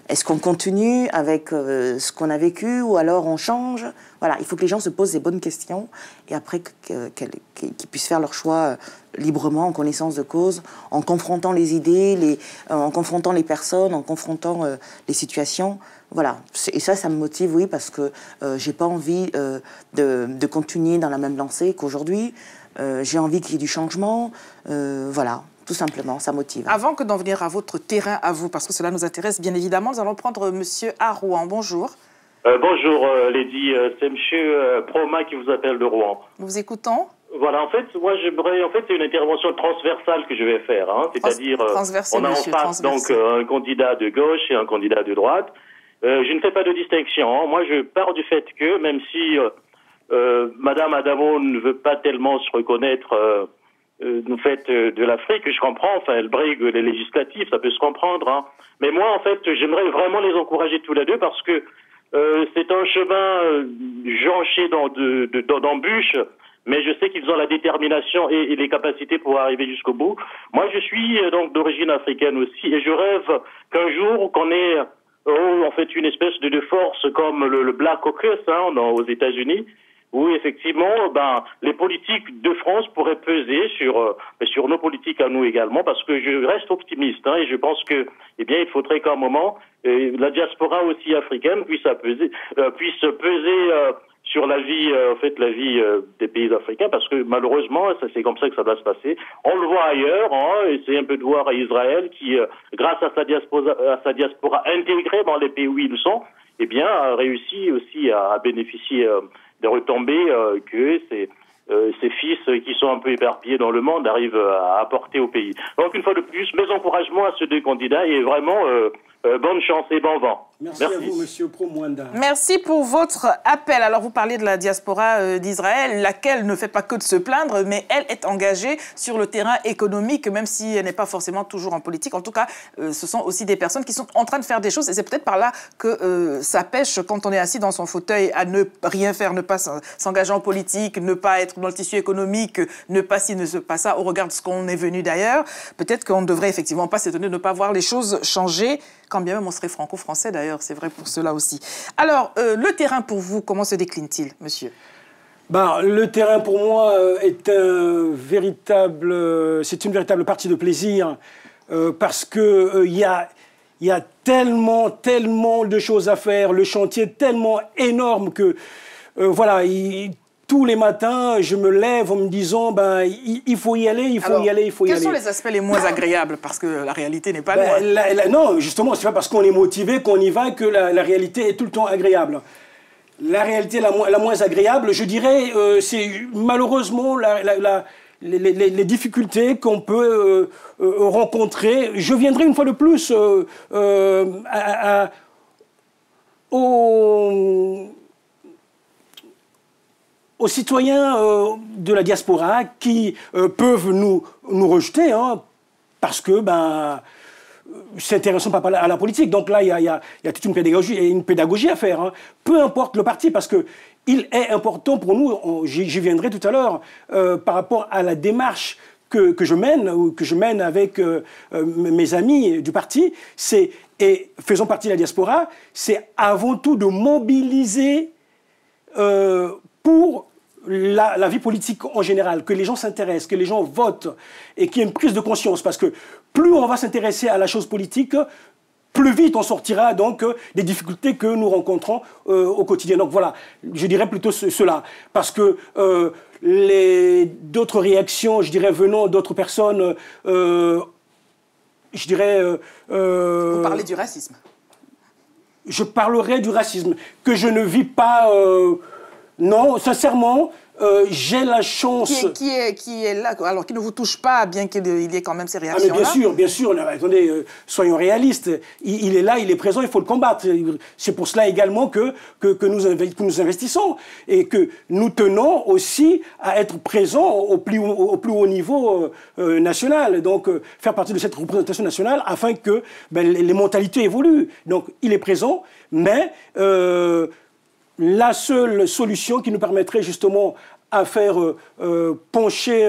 est-ce qu'on continue avec ce qu'on a vécu ou alors on change? Voilà, il faut que les gens se posent des bonnes questions et après qu'ils puissent faire leur choix librement, en connaissance de cause, en confrontant les idées, en confrontant les personnes, en confrontant les situations. Voilà, et ça me motive, oui, parce que j'ai pas envie de continuer dans la même lancée qu'aujourd'hui. J'ai envie qu'il y ait du changement. Voilà, tout simplement, ça motive. Avant que d'en venir à votre terrain, à vous, parce que cela nous intéresse bien évidemment, nous allons prendre Monsieur à Rouen. Bonjour. Bonjour, Lady. C'est Monsieur Proma qui vous appelle de Rouen. Nous vous écoutons. Voilà, en fait, moi, c'est une intervention transversale que je vais faire. Hein, c'est-à-dire, on a en face donc un candidat de gauche et un candidat de droite. Je ne fais pas de distinction. Hein. Moi, je pars du fait que, même si Madame Adamo ne veut pas tellement se reconnaître du fait de l'Afrique, je comprends, enfin, elle brigue les législatives, ça peut se comprendre. Hein. Mais moi, en fait, j'aimerais vraiment les encourager tous les deux parce que c'est un chemin jonché d'embûches, mais je sais qu'ils ont la détermination et les capacités pour arriver jusqu'au bout. Moi, je suis donc d'origine africaine aussi, et je rêve qu'un jour qu'on ait en fait une espèce de force comme le Black Caucus aux États-Unis, où effectivement, les politiques de France pourraient peser sur nos politiques à nous également, parce que je reste optimiste et je pense que, il faudrait qu'à un moment la diaspora aussi africaine puisse peser sur la vie, la vie des pays africains, parce que malheureusement, c'est comme ça que ça doit se passer. On le voit ailleurs, et c'est un peu de voir Israël qui, grâce à sa diaspora intégrée dans les pays où ils sont, a réussi aussi à bénéficier des retombées que ces fils qui sont un peu éparpillés dans le monde arrivent à apporter au pays. Donc, une fois de plus, mes encouragements à ces deux candidats et vraiment bonne chance et bon vent. Merci à vous, Monsieur Promwanda. Merci pour votre appel. Alors, vous parlez de la diaspora d'Israël, laquelle ne fait pas que de se plaindre, mais elle est engagée sur le terrain économique, même si elle n'est pas forcément toujours en politique. En tout cas, ce sont aussi des personnes qui sont en train de faire des choses. Et c'est peut-être par là que ça pêche quand on est assis dans son fauteuil à ne rien faire, ne pas s'engager en politique, ne pas être dans le tissu économique, ne pas ci, ne pas ça, au regard de ce qu'on est venu d'ailleurs. Peut-être qu'on ne devrait effectivement pas s'étonner de ne pas voir les choses changer, quand bien même on serait franco-français d'ailleurs, c'est vrai pour cela aussi. Alors, le terrain pour vous, comment se décline-t-il, monsieur? Le terrain pour moi est c'est une véritable partie de plaisir parce que il y a tellement de choses à faire, le chantier est tellement énorme que tous les matins, je me lève en me disant il faut y aller, il faut y aller. Quels sont les aspects les moins agréables? Parce que la réalité n'est pas loin. Non, justement, c'est pas parce qu'on est motivé qu'on y va que la réalité est tout le temps agréable. La réalité la moins agréable, je dirais, c'est malheureusement les difficultés qu'on peut rencontrer. Je viendrai une fois de plus aux citoyens de la diaspora qui peuvent nous rejeter parce que s'intéressant pas à la politique. Donc là, il y a toute une pédagogie à faire. Peu importe le parti, parce que il est important pour nous, j'y viendrai tout à l'heure, par rapport à la démarche que je mène avec mes amis du parti, et faisant partie de la diaspora, c'est avant tout de mobiliser pour la vie politique en général, que les gens s'intéressent, que les gens votent et qu'il y ait une prise de conscience. Parce que plus on va s'intéresser à la chose politique, plus vite on sortira donc des difficultés que nous rencontrons au quotidien. Donc voilà, je dirais plutôt cela. Parce que d'autres réactions, je dirais, venant d'autres personnes, je dirais... Vous parlez du racisme. Je parlerai du racisme, que je ne vis pas... non, sincèrement... j'ai la chance... Qui est là, alors qui ne vous touche pas, bien qu'il y ait quand même ces réactions-là. Ah mais bien sûr, attendez, soyons réalistes. Il est là, il est présent, il faut le combattre. C'est pour cela également que nous investissons et que nous tenons aussi à être présents au plus haut niveau national. Donc, faire partie de cette représentation nationale afin que les mentalités évoluent. Donc, il est présent, mais... la seule solution qui nous permettrait justement à faire pencher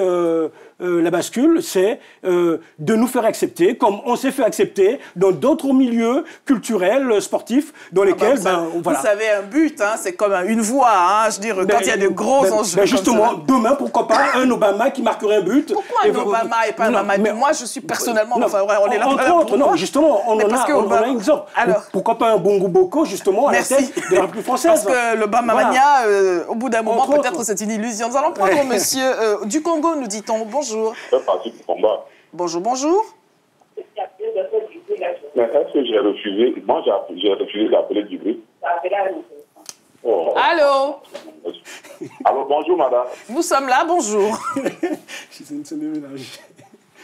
la bascule, c'est de nous faire accepter, comme on s'est fait accepter dans d'autres milieux culturels, sportifs, dans lesquels... vous savez, un but, hein, c'est comme une voix, hein, je veux dire, quand il y a de gros enjeux. Justement, demain, pourquoi pas un Obama qui marquerait un but. Pourquoi un Obama et pas un Obama? Mais moi, je suis personnellement... on est là pour non, justement, on en a un exemple. Pourquoi pas un Bongo Boko, justement, à la tête de la République française? Parce que l'Obama Mania, au bout d'un moment, peut-être c'est une illusion. Nous allons prendre monsieur du Congo, nous dit-on. Bonjour. Bonjour, bonjour. Mais est-ce que j'ai refusé? Moi, j'ai refusé d'appeler du bruit. Oh. Allô? Allô, bonjour, madame. Nous sommes là, bonjour.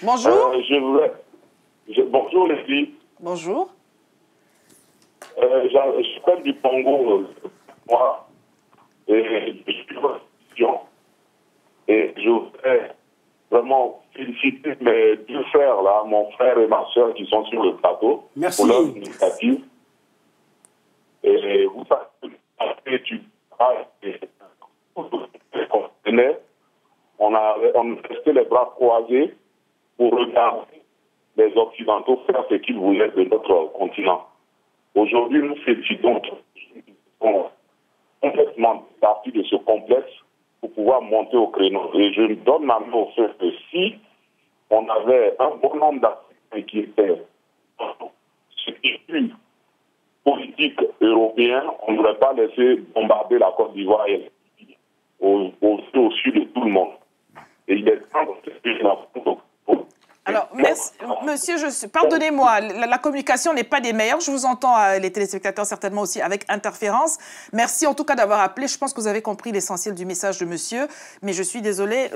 Bonjour. Bonjour, les filles. Bonjour. Je parle du Congo, moi, et je suis et je voudrais vraiment féliciter mes deux frères, là, mon frère et ma soeur qui sont sur le plateau. Merci. Pour leur initiative. Et vous savez, on a resté les bras croisés pour regarder les Occidentaux faire ce qu'ils voulaient de notre continent. Aujourd'hui, nous félicitons complètement partie de ce complexe pour pouvoir monter au créneau. Et je me donne ma main au fait que si on avait un bon nombre d'Africains qui étaient politique européen, on n'aurait pas laissé bombarder la Côte d'Ivoire et au sud de tout le monde. Et il est temps de... Alors, merci, monsieur, pardonnez-moi, la communication n'est pas des meilleures. Je vous entends, les téléspectateurs, certainement aussi avec interférence. Merci en tout cas d'avoir appelé. Je pense que vous avez compris l'essentiel du message de monsieur. Mais je suis désolée.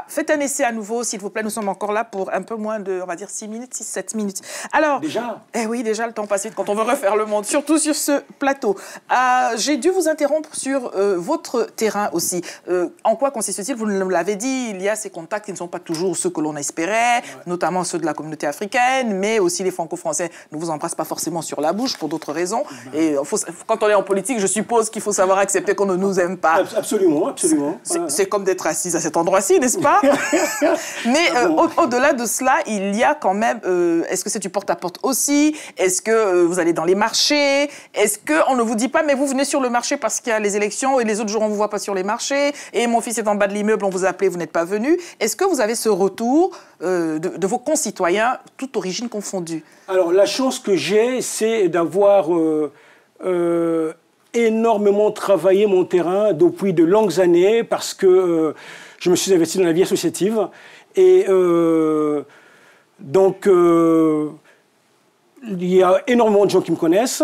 Faites un essai à nouveau, s'il vous plaît. Nous sommes encore là pour un peu moins de, on va dire, 6 minutes, 6-7 minutes. Alors, déjà? Eh oui, déjà, le temps passe vite quand on veut refaire le monde, surtout sur ce plateau. J'ai dû vous interrompre sur votre terrain aussi. En quoi consiste-t-il? Vous nous l'avez dit, il y a ces contacts qui ne sont pas toujours ceux que l'on espérait, notamment ceux de la communauté africaine, mais aussi les franco-français ne vous embrassent pas forcément sur la bouche pour d'autres raisons. Et quand on est en politique, je suppose qu'il faut savoir accepter qu'on ne nous aime pas. Absolument, absolument. C'est comme d'être assise à cet endroit-ci, n'est-ce pas? Mais au-delà de cela, il y a quand même... est-ce que c'est du porte-à-porte aussi? Est-ce que vous allez dans les marchés? Est-ce qu'on ne vous dit pas, mais vous venez sur le marché parce qu'il y a les élections et les autres jours, on ne vous voit pas sur les marchés et mon fils est en bas de l'immeuble, on vous a appelé, vous n'êtes pas venu. Est-ce que vous avez ce retour de vos concitoyens, toute origine confondue? Alors, la chance que j'ai, c'est d'avoir énormément travaillé mon terrain depuis de longues années parce que je me suis investi dans la vie associative. Et donc, il y a énormément de gens qui me connaissent.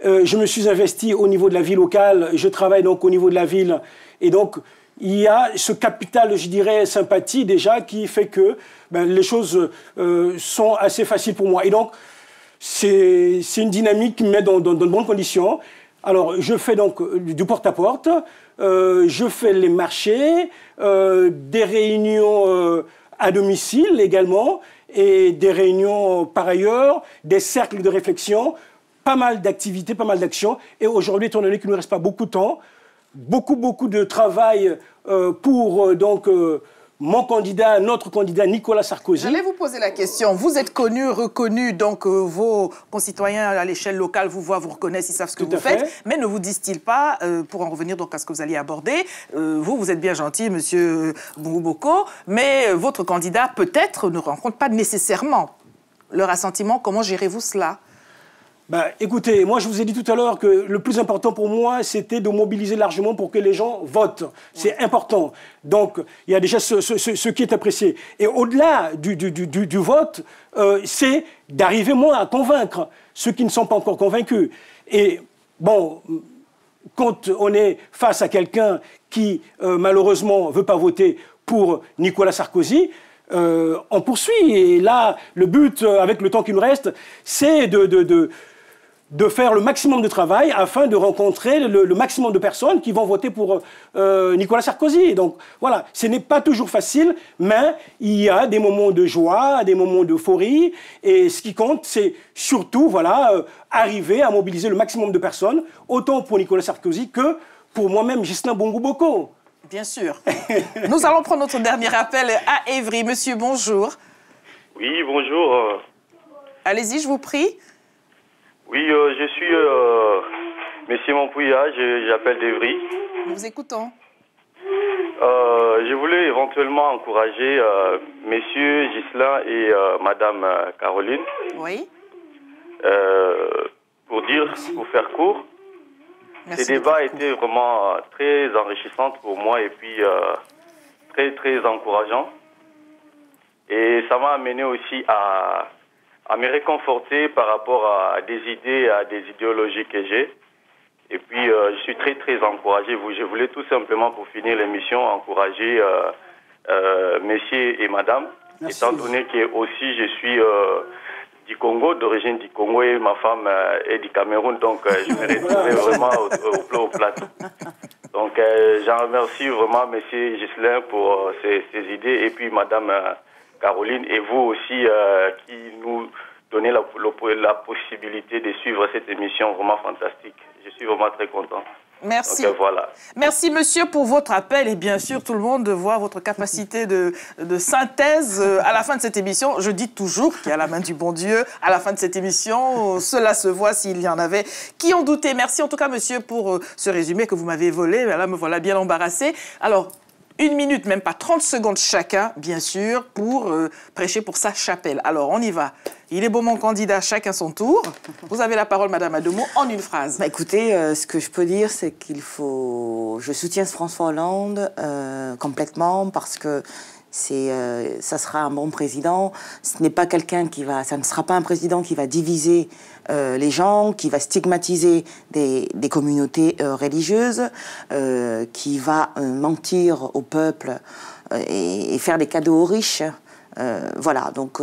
Je me suis investi au niveau de la vie locale. Je travaille donc au niveau de la ville. Et donc, il y a ce capital, je dirais, sympathie déjà qui fait que les choses sont assez faciles pour moi. Et donc, c'est une dynamique qui me met dans de bonnes conditions. Alors, je fais donc du porte-à-porte, je fais les marchés, des réunions à domicile également, et des réunions par ailleurs, des cercles de réflexion, pas mal d'activités, pas mal d'actions. Et aujourd'hui, étant donné qu'il ne nous reste pas beaucoup de temps, beaucoup de travail pour donc mon candidat, notre candidat Nicolas Sarkozy. J'allais vous poser la question. Vous êtes connu, reconnu, donc vos concitoyens à l'échelle locale vous voient, vous reconnaissent, ils savent ce que vous faites. Mais ne vous disent-ils pas, pour en revenir donc à ce que vous alliez aborder, vous êtes bien gentil, monsieur Bongo-Boko, mais votre candidat peut-être ne rencontre pas nécessairement leur assentiment. Comment gérez-vous cela ? Ben, écoutez, moi je vous ai dit tout à l'heure que le plus important pour moi, c'était de mobiliser largement pour que les gens votent. C'est important. Donc, il y a déjà ce qui est apprécié. Et au-delà du vote, c'est d'arriver, moi, à convaincre ceux qui ne sont pas encore convaincus. Et bon, quand on est face à quelqu'un qui, malheureusement, ne veut pas voter pour Nicolas Sarkozy, on poursuit. Et là, le but, avec le temps qui nous reste, c'est de faire le maximum de travail afin de rencontrer le maximum de personnes qui vont voter pour Nicolas Sarkozy. Donc voilà, ce n'est pas toujours facile, mais il y a des moments de joie, des moments d'euphorie, et ce qui compte, c'est surtout voilà, arriver à mobiliser le maximum de personnes, autant pour Nicolas Sarkozy que pour moi-même, Ghislain Bongo-Boko. Bien sûr. Nous allons prendre notre dernier appel à Évry. Monsieur, bonjour. Oui, bonjour. Allez-y, je vous prie. Oui, je suis Monsieur Mampouya, j'appelle d'Evry. Nous vous écoutons. Je voulais éventuellement encourager Messieurs Ghislain et Madame Caroline. Oui. Pour faire court, ces débats étaient vraiment très enrichissants pour moi et puis très, très encourageants. Et ça m'a amené aussi à me réconforter par rapport à des idées, à des idéologies que j'ai. Et puis, je suis très, très encouragé. Je voulais tout simplement, pour finir l'émission, encourager messieurs et madame, étant donné que aussi je suis du Congo, d'origine du Congo, et ma femme est du Cameroun, donc je me retrouvais vraiment au plateau. Donc, j'en remercie vraiment monsieur Ghislain pour ces idées, et puis madame Caroline, et vous aussi qui nous donnez la possibilité de suivre cette émission vraiment fantastique. Je suis vraiment très content. Merci. Donc, voilà. Merci, monsieur, pour votre appel. Et bien sûr, tout le monde voit votre capacité de synthèse à la fin de cette émission. Je dis toujours qu'il y a la main du bon Dieu à la fin de cette émission. Cela se voit s'il y en avait qui ont douté. Merci en tout cas, monsieur, pour ce résumé que vous m'avez volé. Là, me voilà bien embarrassé. Alors, 1 minute, même pas 30 secondes chacun, bien sûr, pour prêcher pour sa chapelle. Alors, on y va. Il est beau, mon candidat, chacun son tour. Vous avez la parole, Madame Ademo, en une phrase. Bah, écoutez, ce que je peux dire, c'est qu'il faut... Je soutiens François Hollande complètement parce que ça sera un bon président. Ce n'est pas quelqu'un qui va... Ça ne sera pas un président qui va diviser les gens, qui va stigmatiser des communautés religieuses, qui va mentir au peuple et faire des cadeaux aux riches. Voilà, donc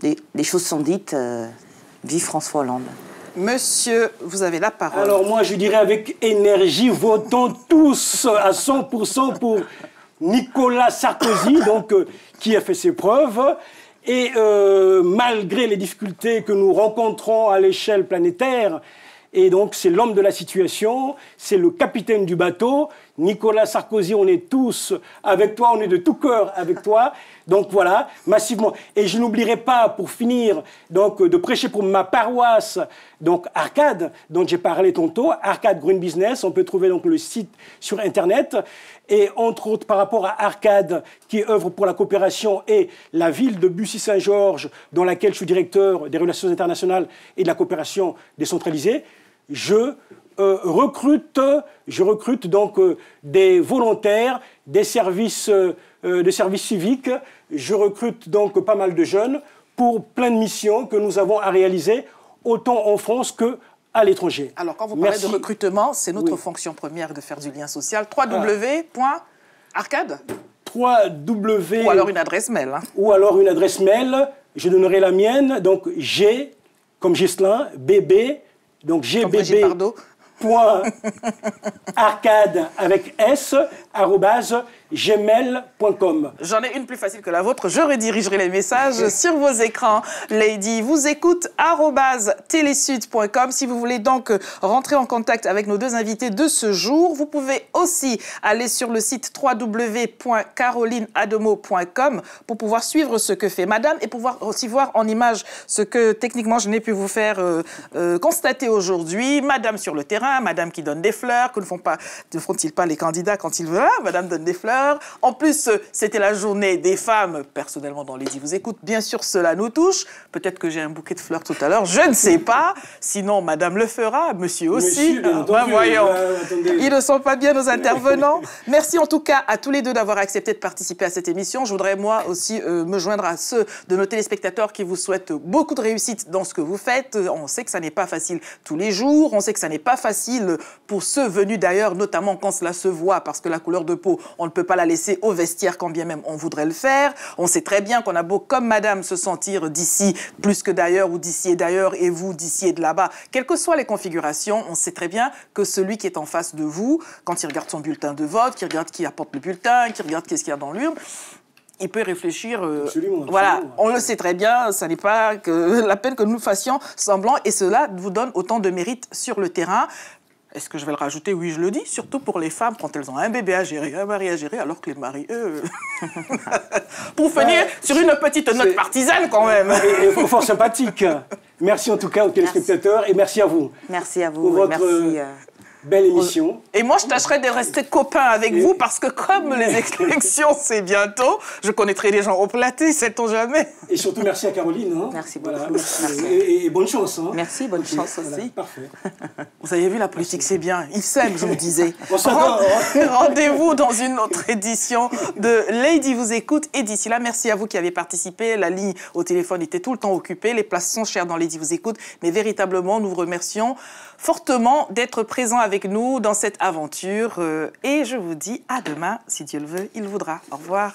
les choses sont dites. Vive François Hollande. Monsieur, vous avez la parole. Alors moi, je dirais avec énergie, votons tous à 100% pour Nicolas Sarkozy, donc, qui a fait ses preuves. Et malgré les difficultés que nous rencontrons à l'échelle planétaire, et donc c'est l'homme de la situation, c'est le capitaine du bateau. Nicolas Sarkozy, on est tous avec toi, on est de tout cœur avec toi. Donc voilà, massivement. Et je n'oublierai pas, pour finir, donc, de prêcher pour ma paroisse, donc Arcade, dont j'ai parlé tantôt, Arcade Green Business. On peut trouver donc le site sur Internet. Et entre autres, par rapport à Arcade, qui œuvre pour la coopération, et la ville de Bussy-Saint-Georges, dans laquelle je suis directeur des relations internationales et de la coopération décentralisée, je recrute donc des volontaires, des services civiques. Je recrute donc pas mal de jeunes pour plein de missions que nous avons à réaliser, autant en France qu'à l'étranger. Alors, quand vous parlez de recrutement, c'est notre fonction première de faire du lien social. www.arcade Ou alors une adresse mail. Hein. Ou alors une adresse mail. Je donnerai la mienne. Donc, G, comme Ghislain, BB, donc GBB. Arcade avec S, @gmail.com. J'en ai une plus facile que la vôtre. Je redirigerai les messages sur vos écrans. Lady vous écoute @telesud.com. Si vous voulez donc rentrer en contact avec nos deux invités de ce jour, vous pouvez aussi aller sur le site www.carolineademo.com pour pouvoir suivre ce que fait Madame et pouvoir aussi voir en image ce que techniquement je n'ai pu vous faire constater aujourd'hui. Madame sur le terrain, Madame qui donne des fleurs, que ne font-ils pas les candidats quand ils veulent. Madame donne des fleurs. En plus, c'était la journée des femmes. Personnellement, dans Lady vous écoute, bien sûr, cela nous touche. Peut-être que j'ai un bouquet de fleurs tout à l'heure, je ne sais pas. Sinon, Madame le fera, Monsieur aussi. Voyons, ils ne sont pas bien nos intervenants. Merci en tout cas à tous les deux d'avoir accepté de participer à cette émission. Je voudrais moi aussi me joindre à ceux de nos téléspectateurs qui vous souhaitent beaucoup de réussite dans ce que vous faites. On sait que ça n'est pas facile tous les jours. On sait que ça n'est pas facile pour ceux venus d'ailleurs, notamment quand cela se voit, parce que la couleur de peau, on ne peut pas la laisser au vestiaire quand bien même on voudrait le faire. On sait très bien qu'on a beau, comme Madame, se sentir d'ici plus que d'ailleurs, ou d'ici et d'ailleurs, et vous d'ici et de là-bas. Quelles que soient les configurations, on sait très bien que celui qui est en face de vous, quand il regarde son bulletin de vote, qu'il regarde qui apporte le bulletin, qu'il regarde qu'est-ce qu'il y a dans l'urne, il peut réfléchir. Absolument, voilà, on le sait très bien, ça n'est pas que la peine que nous fassions semblant, et cela vous donne autant de mérite sur le terrain. Est-ce que je vais le rajouter? Oui, je le dis. Surtout pour les femmes, quand elles ont un bébé à gérer, un mari à gérer, alors que les maris, eux... Pour finir sur une petite note partisane, quand même. Et fort sympathique. Merci en tout cas aux téléspectateurs et merci à vous. Merci à vous. Pour votre merci. Belle émission. Et moi, je tâcherai de rester copain avec vous parce que comme les élections, c'est bientôt, je connaîtrai les gens au platé, sait-on jamais. Et surtout, merci à Caroline. Hein. Merci beaucoup. Voilà. Merci. Et bonne chance. Hein. Merci, bonne chance aussi. Voilà, parfait. Vous avez vu, la politique, c'est bien. Ils s'aiment, je vous disais. On Rendez-vous dans une autre édition de Lady vous écoute. Et d'ici là, merci à vous qui avez participé. La ligne au téléphone était tout le temps occupée. Les places sont chères dans Lady vous écoute. Mais véritablement, nous vous remercions fortement d'être présents avec nous dans cette aventure. Et je vous dis à demain, si Dieu le veut, il voudra. Au revoir.